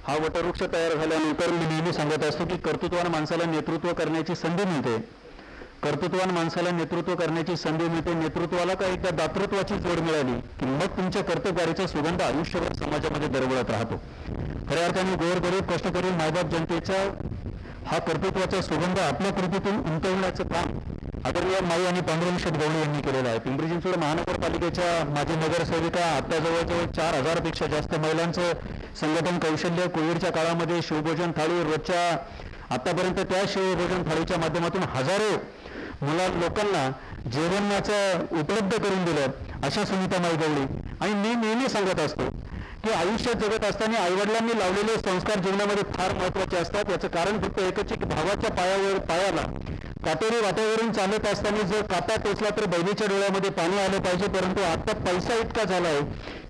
A: हा वटवृक्ष तयार झाल्यानंतर मी नेहमी सांगत असतो की कर्तृत्वान माणसाला नेतृत्व करण्याची संधी मिळते. कर्तृत्वान माणसाला नेतृत्व करण्याची संधी मिळते. नेतृत्वाला का एकदा दातृत्वाची जोड मिळाली की मग तुमच्या कर्तव्यगाडीचा सुगंध आयुष्यभर समाजामध्ये दरवळत राहतो. खऱ्या अर्थाने गोरगरीब कष्टकरी मायबाप जनतेचा हा कर्तृत्वाचा सुगंध आपल्या कृतीतून उमटवण्याचं काम आदरणीय माई आणि पांडुरंग शेठ गवळी यांनी केलेलं आहे. पिंपरी चिंचवड महानगरपालिकेच्या माजी नगरसेविका आता जवळजवळ 4,000 पेक्षा जास्त महिलांचं संघटन कौशल्य. कोविडच्या काळामध्ये शिवभोजन थाळी रोजच्या आतापर्यंत त्या शिवभोजन थाळीच्या माध्यमातून हजारो लोकांना जेवणाचं उपलब्ध करून दिलं अशा सुनीतामाई गवळी. आणि मी नेहमी सांगत असतो की आयुष्यात जगत असताना आईवडिलांनी लावलेले संस्कार जीवनामध्ये फार महत्त्वाचे असतात. याचं कारण फक्त एकच की भावाच्या पायाला काटेरी वाट्यावरून चालत असताना जर काटा टोचला तर बहिणीच्या डोळ्यामध्ये पाणी आलं पाहिजे. परंतु आता पैसा इतका झाला आहे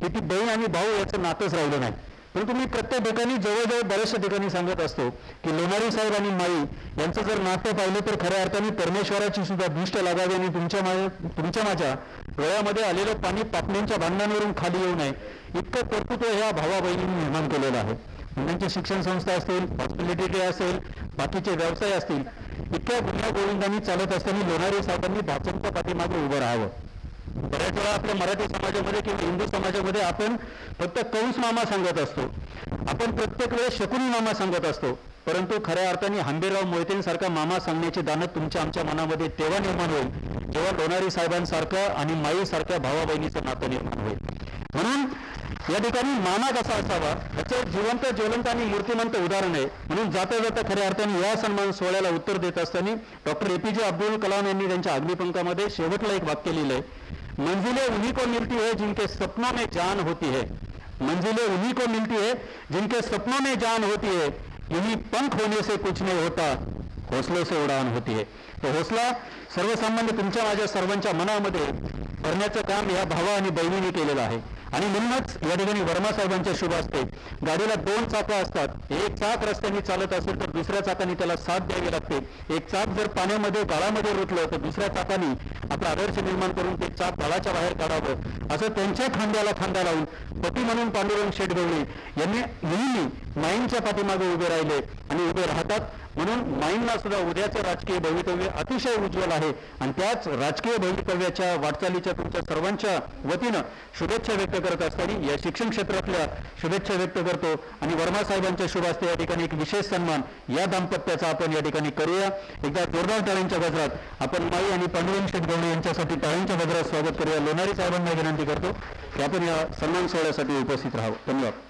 A: की ती बहीण आणि भाऊ याचं नातंच राहिलं नाही. परंतु मी प्रत्येक ठिकाणी जवळजवळ बऱ्याचशा ठिकाणी सांगत असतो की लोणारी साहेब आणि माई यांचं जर नातं पाहिलं तर खऱ्या अर्थाने परमेश्वराची सुद्धा दृष्ट लागावी आणि तुमच्या माझ्या डोळ्यामध्ये आलेलं पाणी पापण्यांच्या भांडणांवरून खाली येऊ नये इतकं कर्तृत्व ह्या भावा बहिणींनी निर्माण केलेलं आहे. मुलांची शिक्षण संस्था असतील, हॉस्पिटॅलिटी असेल, बाकीचे व्यवसाय असतील, इतक्या गुन्ह्या गोविंदांनी चालत असताना लोणारी साहेबांनी भाजपच्या पाठीमागे उभं राहावं. बऱ्याच वेळा आपल्या मराठी समाजामध्ये किंवा हिंदू समाजामध्ये आपण फक्त कंस मामा सांगत असतो, आपण प्रत्येक वेळेस शकुनी मामा सांगत असतो. परंतु खऱ्या अर्थाने हंबीरराव मोहितेंसारखा मामा सांगण्याची दानत तुमच्या आमच्या मनामध्ये तेव्हा निर्माण होईल जेव्हा लोणारी साहेबांसारखं आणि माईसारख्या भावा बहिणीचं नातं निर्माण होईल. म्हणून या ठिकाणी मामा कसा असावा याचं ज्वलंत आणि मूर्तिमंत उदाहरण आहे. म्हणून जाता जाता खऱ्या अर्थाने या सन्मान सोहळ्याला उत्तर देत असताना डॉक्टर APJ अब्दुल कलाम यांनी त्यांच्या अग्निपंखामध्ये शेवटला एक वाक्य लिहिलंय, मंजिलें उन्हीं को मिलती है जिनके सपनों में जान होती है. मंजिलें उन्हीं को मिलती है जिनके सपनों में जान होती है. यही पंख होने से कुछ नहीं होता, हौसलों से उड़ान होती है. तो हौसला सर्वसामान्य तुमच्या माझ्या सर्वांच्या मनामध्ये भरण्याचं काम या भावा आणि बहिणींनी केलेलं आहे. आणि म्हणूनच या ठिकाणी वर्मा साहेबांच्या शुभ असते. गाडीला 2 चाकं असतात. एक चाक रस्त्याने चालत असेल तर दुसऱ्या चाकाने त्याला साथ द्यावी लागते. एक चाक जर पाण्यामध्ये गाळामध्ये रुतलं तर दुसऱ्या चाकाने आपला आदर्श निर्माण करून ते चाक गाळाच्या बाहेर काढावं असं त्यांच्या खांद्याला खांदा लावून पती म्हणून पांडुरंग शेठ गवळी यांनी नेहमी माईंच्या पाठीमागे उभे राहिले आणि उभे राहतात. म्हणून माईंना सुद्धा उद्याचं राजकीय भवितव्य अतिशय उज्ज्वल आहे आणि त्याच राजकीय भवितव्याच्या वाटचालीच्या तुमच्या सर्वांच्या वतीनं शुभेच्छा व्यक्त करत असताना या शिक्षण क्षेत्रातल्या शुभेच्छा व्यक्त करतो. आणि वर्मा साहेबांच्या शुभ हस्ते या ठिकाणी एक विशेष सन्मान या दाम्पत्याचा आपण या ठिकाणी करूया. एकदा जोरदार टाळ्यांच्या गजरात आपण माई आणि पांडुरंग शेठ गवळी यांच्यासाठी टाळ्यांच्या गजरात स्वागत करूया. लोणारी साहेबांना विनंती करतो की आपण या सन्मान सोहळ्यासाठी उपस्थित राहावं. धन्यवाद.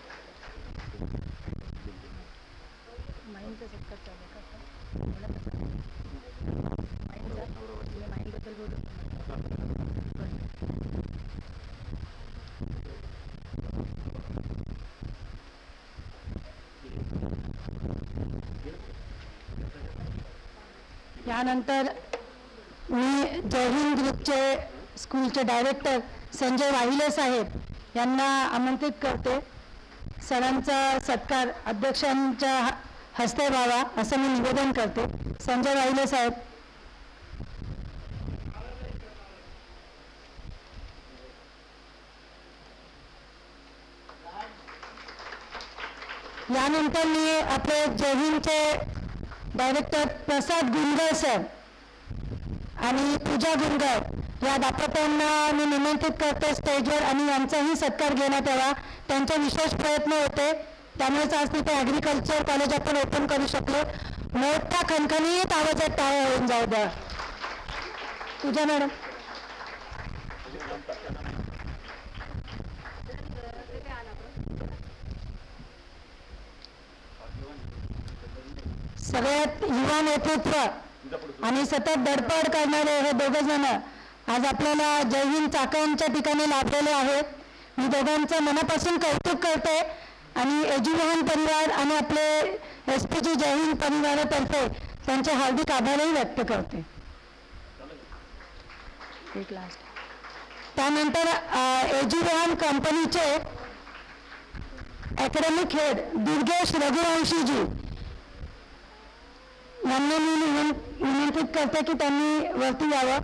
D: यानंतर मी जय हिंद ग्रुपचे स्कूलचे डायरेक्टर संजय वाहिले साहेब यांना आमंत्रित करते. सरांचा सत्कार अध्यक्षांच्या हस्ते व्हावा असं मी निवेदन करते. संजय वाहिले साहेब. यानंतर मी आपले जय हिंदचे डायरेक्टर प्रसाद गुंगर सर आणि पूजा गुंगर या दाम्पत्यांना मी निमंत्रित करते स्टेजवर आणि यांचाही सत्कार घेण्यात यावा. त्यांचे विशेष प्रयत्न होते त्यामुळेच आज तिथे ॲग्रिकल्चर कॉलेज आपण ओपन करू शकलो. मोठ्या खणखणीत आवाजात टाळ्या होऊन जाऊ द्या. पूजा मॅडम. सगळ्यात युवा नेतृत्व आणि सतत धडपड करणारे हे दोघं जण आज आपल्याला जय हिंद चाकणच्या ठिकाणी लाभलेले आहेत. मी दोघांचं मनापासून कौतुक करते आणि एज्युवाहन परिवार आणि आपले SPG जय हिंद परिवारातर्फे त्यांचे हार्दिक आभारही व्यक्त करते. त्यानंतर एज्युवाहन कंपनीचे अकॅडमिक हेड दुर्गेश रघुवंशीजी यांना मी निमंत्रित करते की त्यांनी वरती यावं.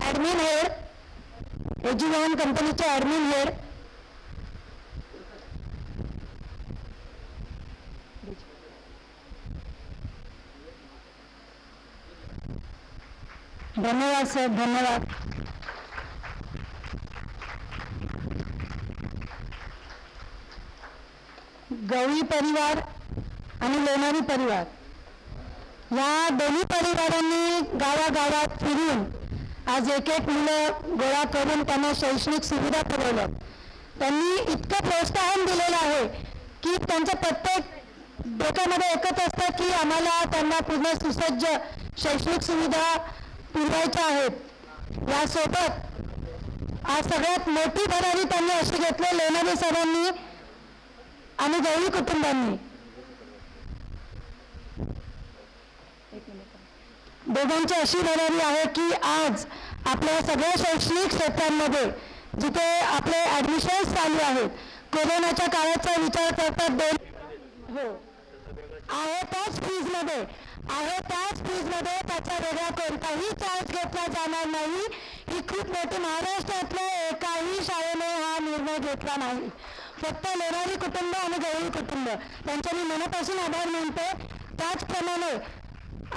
D: ॲडमिन हेड एज्युवाहन कंपनीचे ॲडमिन हेड धन्यवाद सर. धन्यवाद. गवळी परिवार आणि लोणारी परिवार या दोन्ही परिवारांनी गावागावात फिरून आज एक एक मुलं गोळा करून त्यांना शैक्षणिक सुविधा पुरवलं. त्यांनी इतकं प्रोत्साहन दिलेलं आहे की त्यांच्या प्रत्येक डोक्यामध्ये एकच असतं की आम्हाला त्यांना पूर्ण सुसज्ज शैक्षणिक सुविधा पुरवायच्या आहेत. यासोबत आज सगळ्यात मोठी भरारी त्यांनी अशी घेतली लोणारी सरांनी आणि गवळी कुटुंबांनी. दोघांची अशी भरारी आहे की आज आपल्या सगळ्या शैक्षणिक क्षेत्रांमध्ये जिथे आपले ॲडमिशन्स चालू आहेत कोरोनाच्या काळाचा विचार करतात आहे त्याच फीजमध्ये त्याचा वेगळा कोणताही चार्ज घेतला जाणार नाही. ही खूप मोठी महाराष्ट्रातल्या एकाही शाळेने हा निर्णय घेतला नाही. फक्त लोणारी कुटुंब आणि गवळी कुटुंब त्यांचे मी मनापासून आभार मानते. त्याचप्रमाणे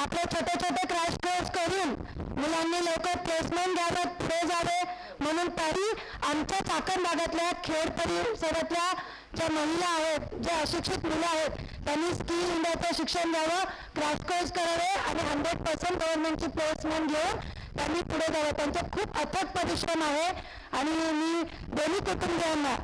D: आपले छोटे छोटे क्रॅश कोर्स करून मुलांनी लवकर प्लेसमेंट घ्यावं पुढे जावे म्हणून तरी आमच्या चाकण भागातल्या खेड परिसरातल्या ज्या महिला आहेत ज्या अशिक्षित मुलं आहेत त्यांनी स्किल इंडियाचं शिक्षण घ्यावं क्रॅश कोर्स करावे आणि 100% गव्हर्नमेंटची प्लेसमेंट घेऊन त्यांनी पुढे जावं. त्यांचे खूप अथक परिश्रम आहे आणि मी दोन्ही कुटुंबियांना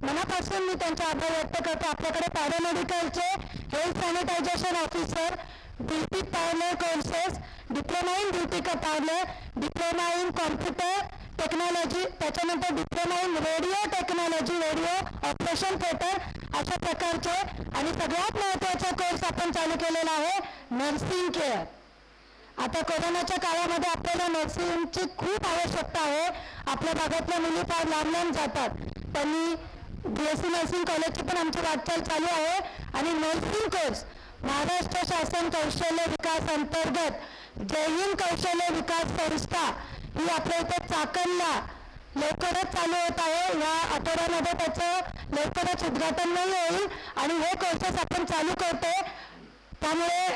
D: मनापासून मी त्यांचे आभार व्यक्त करते. आपल्याकडे पॅरामेडिकलचे health sanitization officer, beauty parlour courses, diploma in beauty parlour, diploma in computer technology, त्याच्यानंतर diploma in radio technology, radio operation theatre अशा प्रकारचे आणि सगळ्यात महत्त्वाचा कोर्स आपण चालू केलेला आहे नर्सिंग केअर. आता कोरोनाच्या काळामध्ये आपल्याला नर्सिंगची खूप आवश्यकता आहे. आपल्या भागातल्या मुली फार लांब जातात. त्यांनी BSc नर्सिंग कॉलेजची पण आमची वाटचाल चालू आहे आणि नर्सिंग कोर्स महाराष्ट्र शासन कौशल्य विकास अंतर्गत जय हिंद कौशल्य विकास संस्था ही आपल्या इथे चाकणला लवकरच चालू होत आहे. या आठवड्यामध्ये त्याचं लवकरच उद्घाटन नाही होईल आणि हे कोर्सेस आपण चालू करतोय. त्यामुळे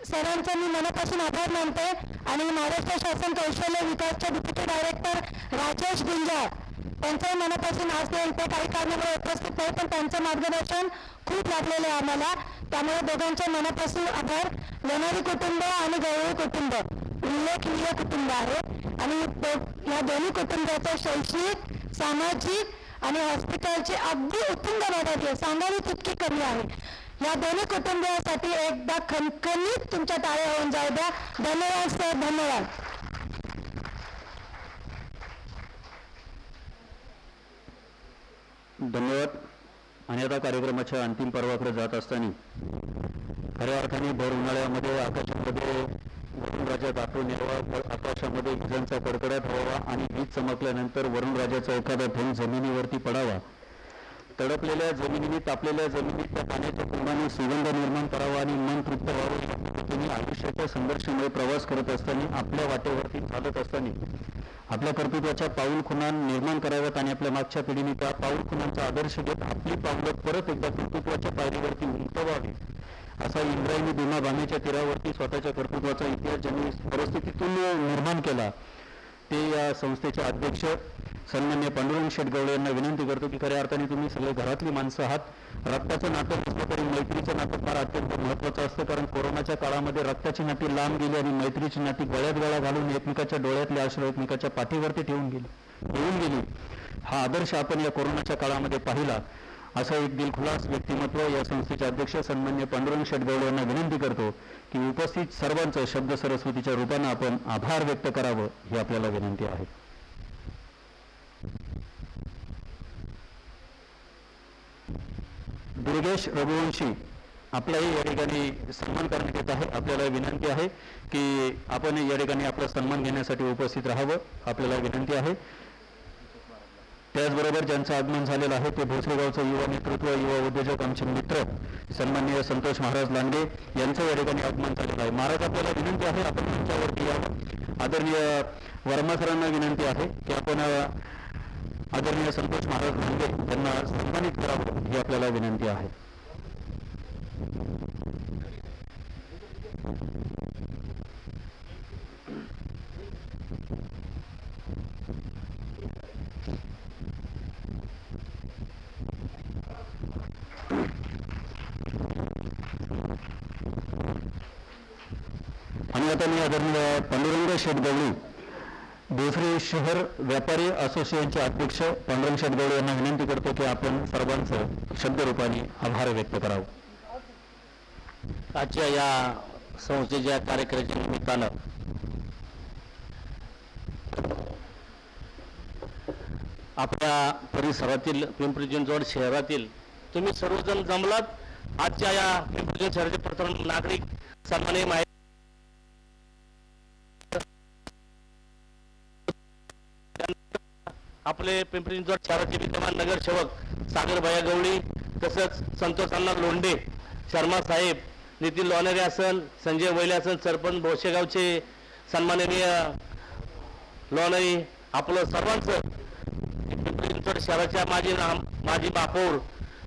D: सरांचा मी मनापासून आभार मानते आणि महाराष्ट्र शासन कौशल्य विकासचे डेप्युटी डायरेक्टर राजेश गुंजाळ त्यांचं मनापासून आज ते इथे काही कारणामुळे उपस्थित नाही पण त्यांचं मार्गदर्शन खूप लाभलेलं आहे आम्हाला. त्यामुळे दोघांचे मनापासून आभार. लोणारी कुटुंब आणि गवळी कुटुंब उल्लेखनीय कुटुंब आहे आणि या दोन्ही कुटुंबाचं शैक्षणिक सामाजिक आणि हॉस्पिटलची अगदी उत्तुंग मदत आहे सांगावी तितकी कमी आहे. या दोन्ही कुटुंबियांसाठी एकदा खणखणीत तुमच्या टाळ्या होऊन जाऊ द्या. धन्यवाद सर. धन्यवाद.
A: धन्यवाद. आणि आता कार्यक्रमाच्या अंतिम पर्वाकडे जात असताना खऱ्या अर्थाने भर उन्हाळ्यामध्ये आकाशामध्ये वरुण राजा दाटून यावा, आकाशामध्ये विजांचा कडकडाट व्हावा आणि वीज चमकल्यानंतर वरुण राजाचा एखादा थेंब जमिनीवरती पडावा. तडपलेल्या जमिनीने, तापलेल्या जमिनीत त्या पाण्याच्या तोंडाने सुगंध निर्माण करावा आणि मन तृप्त व्हावं. या पद्धतीने आयुष्याच्या संघर्षमय प्रवास करत असताना, आपल्या वाटेवरती चालत असताना आपल्या कर्तृत्वाच्या पाऊलखुणा निर्माण कराव्यात आणि आपल्या मागच्या पिढीने त्या पाऊलखुणांचा आदर्श घेत आपली पावलं परत एकदा कर्तृत्वाच्या पायरीवरती उंचवावी. असा इंद्रायणी भीमाभामीच्या तीरावरती स्वतःच्या कर्तृत्वाचा इतिहास ज्यांनी परिस्थितीतून निर्माण केला ते या संस्थेचे अध्यक्ष सन्मान्य पांडुरंग शेट गवळे यांना विनंती करतो की खऱ्या अर्थाने तुम्ही सगळे घरातली माणसं आहात. रक्ताचं नातं नसलं तरी मैत्रीचं नातं फार अत्यंत महत्त्वाचं असतं, कारण कोरोनाच्या काळामध्ये रक्ताची नाती लांब गेली आणि मैत्रीची नाती गळ्यात गळा घालून एकमेकाच्या डोळ्यातले अश्रू एकमेकाच्या पाठीवरती ठेवून गेली. हा आदर्श आपण या कोरोनाच्या काळामध्ये पाहिला. असं एक दिलखुलास व्यक्तिमत्व या संस्थेचे अध्यक्ष सन्मान्य पांडुरंग शेट गवळे यांना विनंती करतो की उपस्थित सर्वांचं शब्द सरस्वतीच्या रूपानं आपण आभार व्यक्त करावं, ही आपल्याला विनंती आहे. दुर्गेश रघुवंशी आपलाही या ठिकाणी सन्मान करण्यात येत आहे. आपल्याला विनंती आहे की आपण या ठिकाणी आपला सन्मान घेण्यासाठी उपस्थित राहावं, आपल्याला विनंती आहे. त्याचबरोबर ज्यांचं आगमन झालेलं आहे ते भोसरी गावचं युवा नेतृत्व, युवा उद्योजक, आमचे मित्र सन्माननीय संतोष महाराज लांडे यांचं या ठिकाणी आगमन झालेलं आहे. महाराज आपल्याला विनंती आहे आपण मंचावरती यावं. आदरणीय वर्मा सरांना विनंती आहे की आपण आदरणीय संतोष महाराज लांडे यांना सन्मानित करावं, ही आपल्याला विनंती आहे. आणि आता मी आदरणीय पांडुरंग शेट गवळी भोसरी शहर व्यापारी असोसिएशनचे अध्यक्ष पांडुरंग शेट गवळी यांना विनंती करतो की आपण सर्वांचं शब्दरूपाने आभार व्यक्त करावं.
I: आजच्या या संस्थेच्या कार्यक्रमाच्या निमित्तानं आपल्या परिसरातील पिंपरी चिंचवड शहरातील तुम्ही सर्वजण जमलात. आजच्या या पिंपरी चिंचवड शहराचे प्रथम नागरिक सन्माननीय माहिती आपले पिंपरी चिंचवड शहराचे विद्यमान नगरसेवक सागरभाया गवळी, तसंच संतोष अण्णा लोंढे, शर्मा साहेब, नितीन लोणारे असन, संजय वैले असन, सरपंच भोसेगावचे सन्माननीय लोणारी, आपलं सर्वांचं पिंपरी चिंचवड शहराच्या माजी महापौर,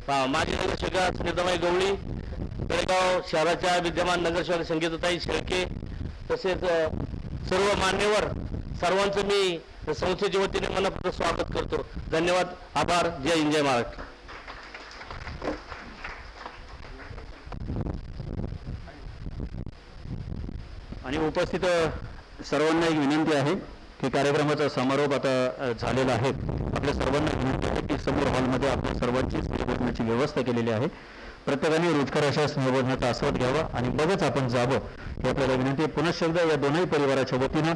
I: माजी नगरसेवक सुनीताबाई गवळी, बेळगाव शहराच्या विद्यमान नगरसेवक संगीताताई शेळके, तसेच सर्व मान्यवर सर्वांचं मी संस्थेच्या वतीने मनापासून स्वागत करतो. धन्यवाद, आभार. जय हिंद, जय महाराष्ट्र.
A: आणि उपस्थित सर्वांना एक विनंती आहे की कार्यक्रमाचा समारोप आता झालेला आहे. आपल्या सर्वांना विनंती आहे की समोर हॉलमध्ये आपल्या सर्वांची स्नेहभोजनाची व्यवस्था केलेली आहे. प्रत्येकाने रुचकर अशा स्नेहभोजनाचा आस्वाद घ्यावा आणि बघच आपण जावं, ही आपल्याला विनंती आहे. पुनश्च एकदा या दोनही परिवाराच्या वतीनं,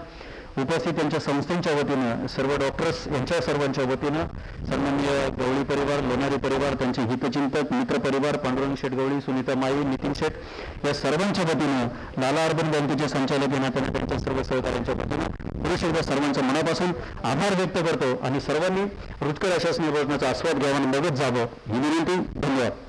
A: उपस्थित त्यांच्या संस्थेच्या वतीनं, सर्व डॉक्टर्स यांच्या सर्वांच्या वतीनं, सन्माननीय गवळी परिवार, लोणारी परिवार, त्यांचे हितचिंतक, मित्र परिवार, पांडुरंग शेट गवळी, सुनीता माई, नितीन शेट या सर्वांच्या वतीनं, लाला अर्बन बँकेचे संचालक या नात्याने त्यांच्या सर्व सहकाऱ्यांच्या वतीनं पुरुष एकदा सर्वांच्या मनापासून आभार व्यक्त करतो आणि सर्वांनी रुचकर अशा स्नेहभोजनाचा आस्वाद घ्यावा आणि बघत जावं, ही विनंती. धन्यवाद.